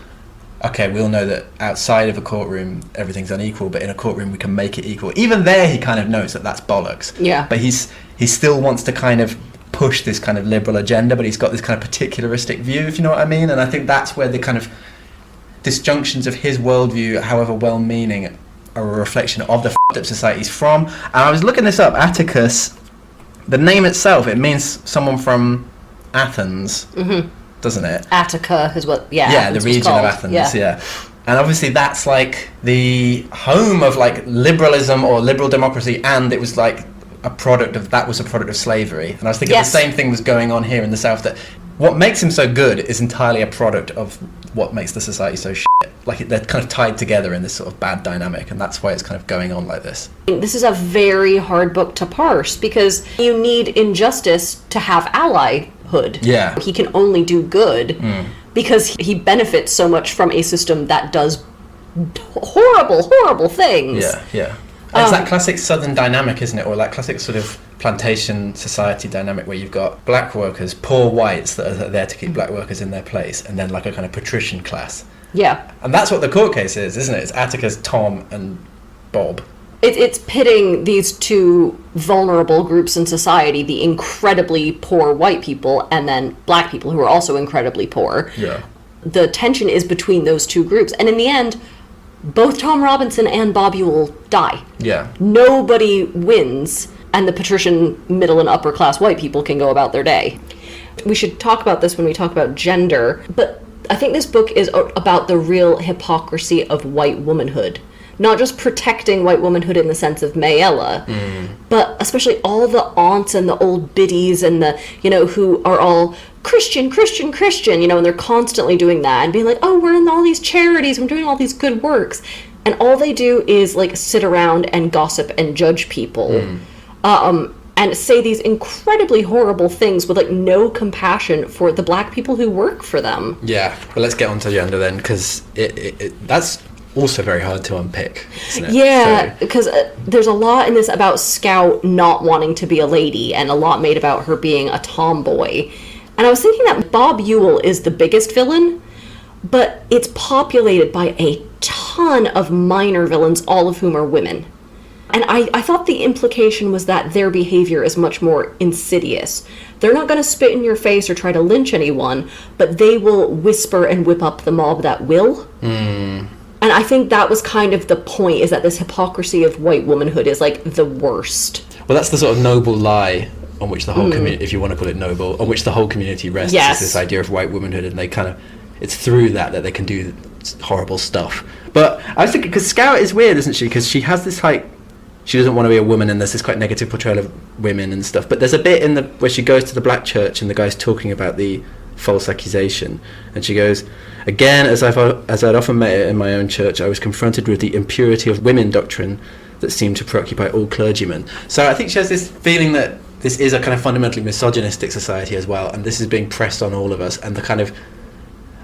[SPEAKER 1] okay, we all know that outside of a courtroom everything's unequal, but in a courtroom we can make it equal. Even there he kind of knows that that's bollocks. Yeah. But he still wants to kind of push this kind of liberal agenda, but he's got this kind of particularistic view, if you know what I mean. And I think that's where the kind of disjunctions of his worldview, however well-meaning, are a reflection of the f***ed up society he's from. And I was looking this up. Atticus, the name itself, it means someone from Athens, doesn't it?
[SPEAKER 2] Attica is what,
[SPEAKER 1] yeah,
[SPEAKER 2] Athens
[SPEAKER 1] the region of Athens, yeah. And obviously that's like the home of like liberalism or liberal democracy, and it was like a product of slavery. And I was thinking the same thing was going on here in the South, that what makes him so good is entirely a product of what makes the society so shit. Like they're kind of tied together in this sort of bad dynamic, and that's why it's kind of going on like this.
[SPEAKER 2] This is a very hard book to parse, because you need injustice to have allyhood. Yeah. He can only do good because he benefits so much from a system that does horrible things.
[SPEAKER 1] Yeah. It's that classic southern dynamic, isn't it? Or that classic sort of plantation society dynamic where you've got black workers, poor whites that are there to keep black workers in their place, and then like a kind of patrician class. Yeah. And that's what the court case is, isn't it? It's Atticus, Tom, and Bob.
[SPEAKER 2] It's pitting these two vulnerable groups in society, the incredibly poor white people and then black people who are also incredibly poor. Yeah. The tension is between those two groups. And in the end, both Tom Robinson and Bob Ewell die. Yeah. Nobody wins, and the patrician, middle, and upper class white people can go about their day. We should talk about this when we talk about gender, but I think this book is about the real hypocrisy of white womanhood. Not just protecting white womanhood in the sense of Mayella, but especially all the aunts and the old biddies and the, who are all Christian, and they're constantly doing that and being like, oh, we're in all these charities, we're doing all these good works. And all they do is like sit around and gossip and judge people. And say these incredibly horrible things with like no compassion for the black people who work for them.
[SPEAKER 1] Yeah, well, let's get on to gender then, because that's also very hard to unpick, isn't it?
[SPEAKER 2] Yeah, because there's a lot in this about Scout not wanting to be a lady, and a lot made about her being a tomboy. And I was thinking that Bob Ewell is the biggest villain, but it's populated by a ton of minor villains, all of whom are women. And I thought the implication was that their behavior is much more insidious. They're not going to spit in your face or try to lynch anyone, but they will whisper and whip up the mob that will. And I think that was kind of the point, is that this hypocrisy of white womanhood is like the worst.
[SPEAKER 1] Well, that's the sort of noble lie on which the whole community, if you want to call it noble, on which the whole community rests,
[SPEAKER 2] Yes.
[SPEAKER 1] is this idea of white womanhood, and they kind of, it's through that they can do horrible stuff. But I was thinking, because Scout is weird, isn't she? Because she has this, like, she doesn't want to be a woman, and there's this quite negative portrayal of women and stuff. But there's a bit in the where she goes to the black church, and the guy's talking about the false accusation, and she goes, "Again, as I'd often met it in my own church, I was confronted with the impurity of women doctrine that seemed to preoccupy all clergymen." So I think she has this feeling that this is a kind of fundamentally misogynistic society as well, and this is being pressed on all of us, and the kind of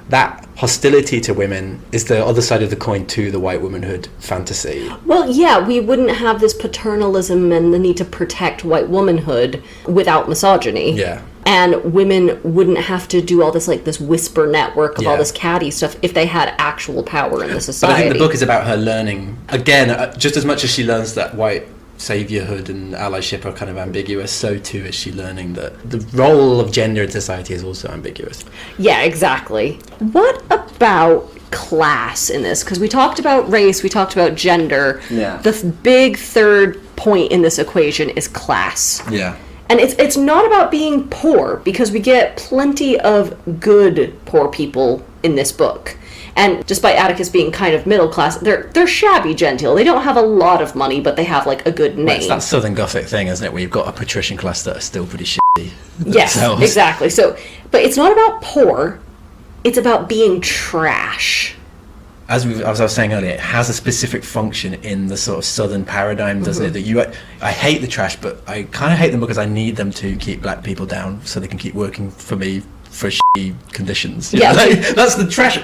[SPEAKER 1] that hostility to women is the other side of the coin to the white womanhood fantasy.
[SPEAKER 2] Well, yeah, we wouldn't have this paternalism and the need to protect white womanhood without misogyny.
[SPEAKER 1] Yeah.
[SPEAKER 2] And women wouldn't have to do all this, like, this whisper network of all
[SPEAKER 1] Yeah.
[SPEAKER 2] this catty stuff if they had actual power in the
[SPEAKER 1] But
[SPEAKER 2] society.
[SPEAKER 1] I think the book is about her learning, again, just as much as she learns that white saviourhood and allyship are kind of ambiguous, so too is she learning that the role of gender in society is also ambiguous.
[SPEAKER 2] Yeah, exactly. What about class in this? Because we talked about race, we talked about gender.
[SPEAKER 1] Yeah.
[SPEAKER 2] The big third point in this equation is class.
[SPEAKER 1] Yeah.
[SPEAKER 2] And it's not about being poor, because we get plenty of good poor people in this book. And despite Atticus being kind of middle class, they're shabby genteel. They don't have a lot of money, but they have, like, a good name.
[SPEAKER 1] It's that Southern Gothic thing, isn't it, where you've got a patrician class that are still pretty shitty
[SPEAKER 2] Yes,
[SPEAKER 1] themselves.
[SPEAKER 2] exactly. So, but it's not about poor. It's about being trash.
[SPEAKER 1] As I was saying earlier, it has a specific function in the sort of Southern paradigm, doesn't it? That I hate the trash, but I kind of hate them because I need them to keep black people down so they can keep working for me for shitty conditions. You
[SPEAKER 2] Yeah.
[SPEAKER 1] know? Like, that's the trash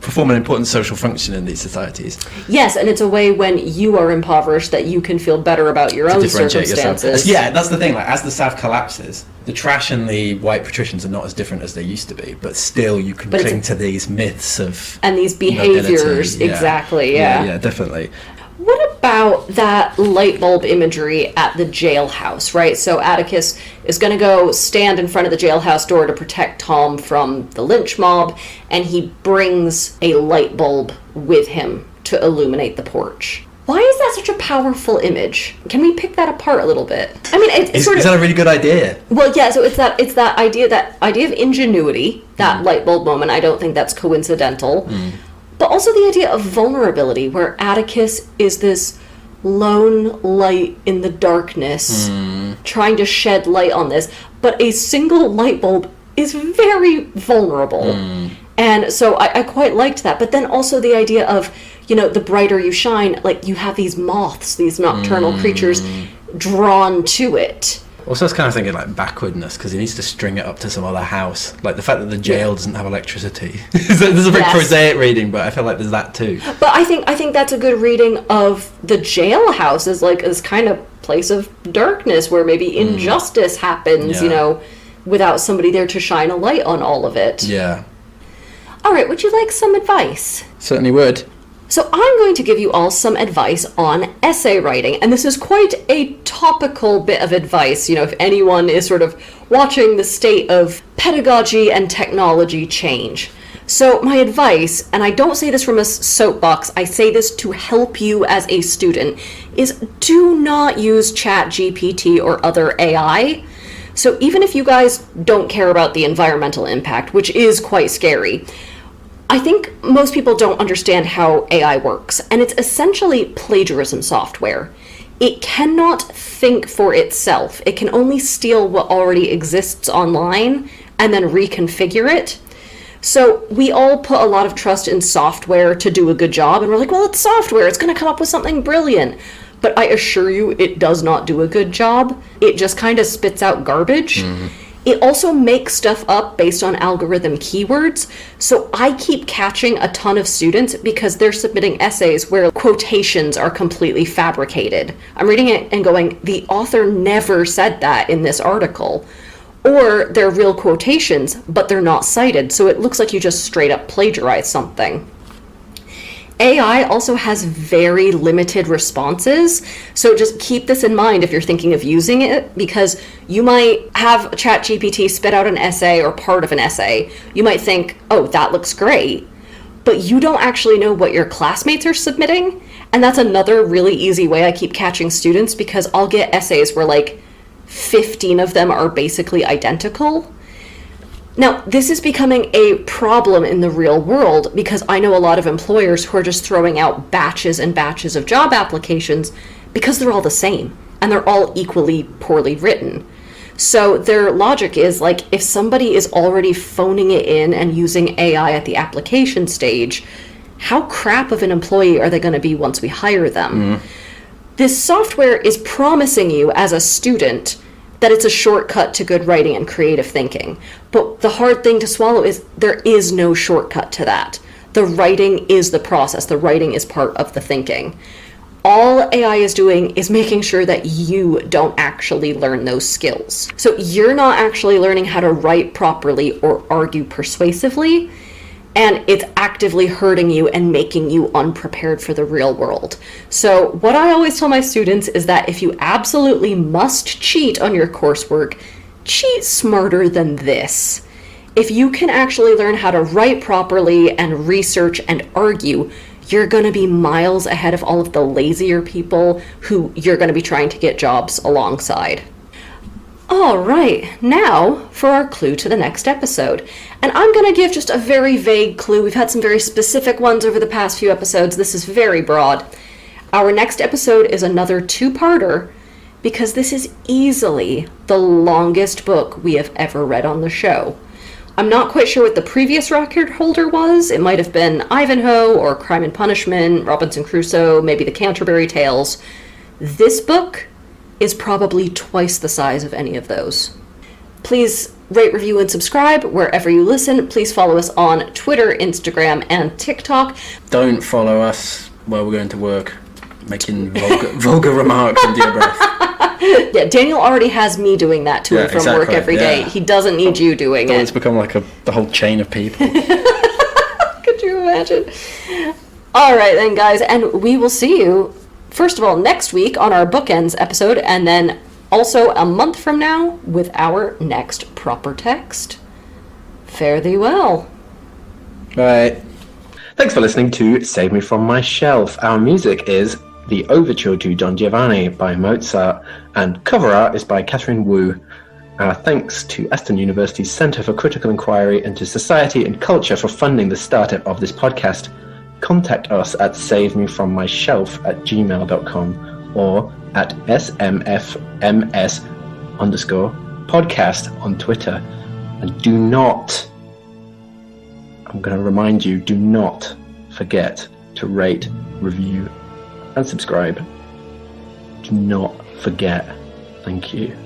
[SPEAKER 1] perform an important social function in these societies.
[SPEAKER 2] Yes, and it's a way when you are impoverished that you can feel better about your own
[SPEAKER 1] Differentiate
[SPEAKER 2] circumstances.
[SPEAKER 1] yourself. Yeah, that's the thing. Like, as the South collapses, the trash and the white patricians are not as different as they used to be, but still you can cling to these myths of
[SPEAKER 2] and these behaviors.
[SPEAKER 1] nobility. Yeah.
[SPEAKER 2] Exactly,
[SPEAKER 1] Yeah, definitely.
[SPEAKER 2] What about that light bulb imagery at the jailhouse, right? So Atticus is going to go stand in front of the jailhouse door to protect Tom from the lynch mob, and he brings a light bulb with him to illuminate the porch. Why is that such a powerful image? Can we pick that apart a little bit? I mean, it's
[SPEAKER 1] Is that a really good idea?
[SPEAKER 2] well, yeah. So it's that idea of ingenuity, that light bulb moment. I don't think that's coincidental. But also the idea of vulnerability, where Atticus is this lone light in the darkness, trying to shed light on this, but a single light bulb is very vulnerable. And so I quite liked that. But then also the idea of, the brighter you shine, like, you have these moths, these nocturnal creatures drawn to it.
[SPEAKER 1] Also, I was kind of thinking, like, backwardness, because he needs to string it up to some other house. Like, the fact that the jail doesn't have electricity. There's a very prosaic reading, but I feel like there's that too.
[SPEAKER 2] But I think that's a good reading of the jailhouse as, like, this kind of place of darkness where maybe injustice happens,
[SPEAKER 1] Yeah.
[SPEAKER 2] without somebody there to shine a light on all of it.
[SPEAKER 1] Yeah.
[SPEAKER 2] All right, would you like some advice?
[SPEAKER 1] Certainly would.
[SPEAKER 2] So I'm going to give you all some advice on essay writing, and this is quite a topical bit of advice, if anyone is sort of watching the state of pedagogy and technology change. So my advice, and I don't say this from a soapbox, I say this to help you as a student, is do not use ChatGPT or other AI. So even if you guys don't care about the environmental impact, which is quite scary, I think most people don't understand how AI works, and it's essentially plagiarism software. It cannot think for itself. It can only steal what already exists online and then reconfigure it. So we all put a lot of trust in software to do a good job, and we're like, well, it's software, it's going to come up with something brilliant. But I assure you, it does not do a good job. It just kind of spits out garbage. It also makes stuff up based on algorithm keywords, so I keep catching a ton of students because they're submitting essays where quotations are completely fabricated. I'm reading it and going, the author never said that in this article. Or they're real quotations, but they're not cited, so it looks like you just straight up plagiarized something. AI also has very limited responses, so just keep this in mind if you're thinking of using it, because you might have ChatGPT spit out an essay or part of an essay. You might think, oh, that looks great, but you don't actually know what your classmates are submitting. And that's another really easy way I keep catching students, because I'll get essays where like 15 of them are basically identical. Now, this is becoming a problem in the real world, because I know a lot of employers who are just throwing out batches and batches of job applications because they're all the same and they're all equally poorly written. So their logic is like, if somebody is already phoning it in and using AI at the application stage, how crap of an employee are they going to be once we hire them? This software is promising you as a student that it's a shortcut to good writing and creative thinking. But the hard thing to swallow is there is no shortcut to that. The writing is the process. The writing is part of the thinking. All AI is doing is making sure that you don't actually learn those skills. So you're not actually learning how to write properly or argue persuasively, and it's actively hurting you and making you unprepared for the real world. So what I always tell my students is that if you absolutely must cheat on your coursework, cheat smarter than this. If you can actually learn how to write properly and research and argue, you're going to be miles ahead of all of the lazier people who you're going to be trying to get jobs alongside. All right, now for our clue to the next episode. And I'm going to give just a very vague clue. We've had some very specific ones over the past few episodes. This is very broad. Our next episode is another two-parter, because this is easily the longest book we have ever read on the show. I'm not quite sure what the previous record holder was. It might have been Ivanhoe or Crime and Punishment, Robinson Crusoe, maybe the Canterbury Tales. This book is probably twice the size of any of those. Please rate, review, and subscribe wherever you listen. Please follow us on Twitter, Instagram, and TikTok.
[SPEAKER 1] Don't follow us while we're going to work, making vulgar remarks under your breath.
[SPEAKER 2] Yeah, Daniel already has me doing that to him from work every day. He doesn't need you doing it.
[SPEAKER 1] It's become like the whole chain of people.
[SPEAKER 2] Could you imagine? All right then, guys, and we will see you, first of all, next week on our Bookends episode, and then also a month from now with our next proper text. Fare thee well.
[SPEAKER 1] Right.
[SPEAKER 4] Thanks for listening to Save Me From My Shelf. Our music is The Overture to Don Giovanni by Mozart, and cover art is by Catherine Wu. Our thanks to Aston University's Centre for Critical Inquiry into Society and Culture for funding the startup of this podcast. Contact us at savemefrommyshelf@gmail.com or at smfms_podcast on Twitter. And do not, I'm going to remind you, do not forget to rate, review, and subscribe. Do not forget. Thank you.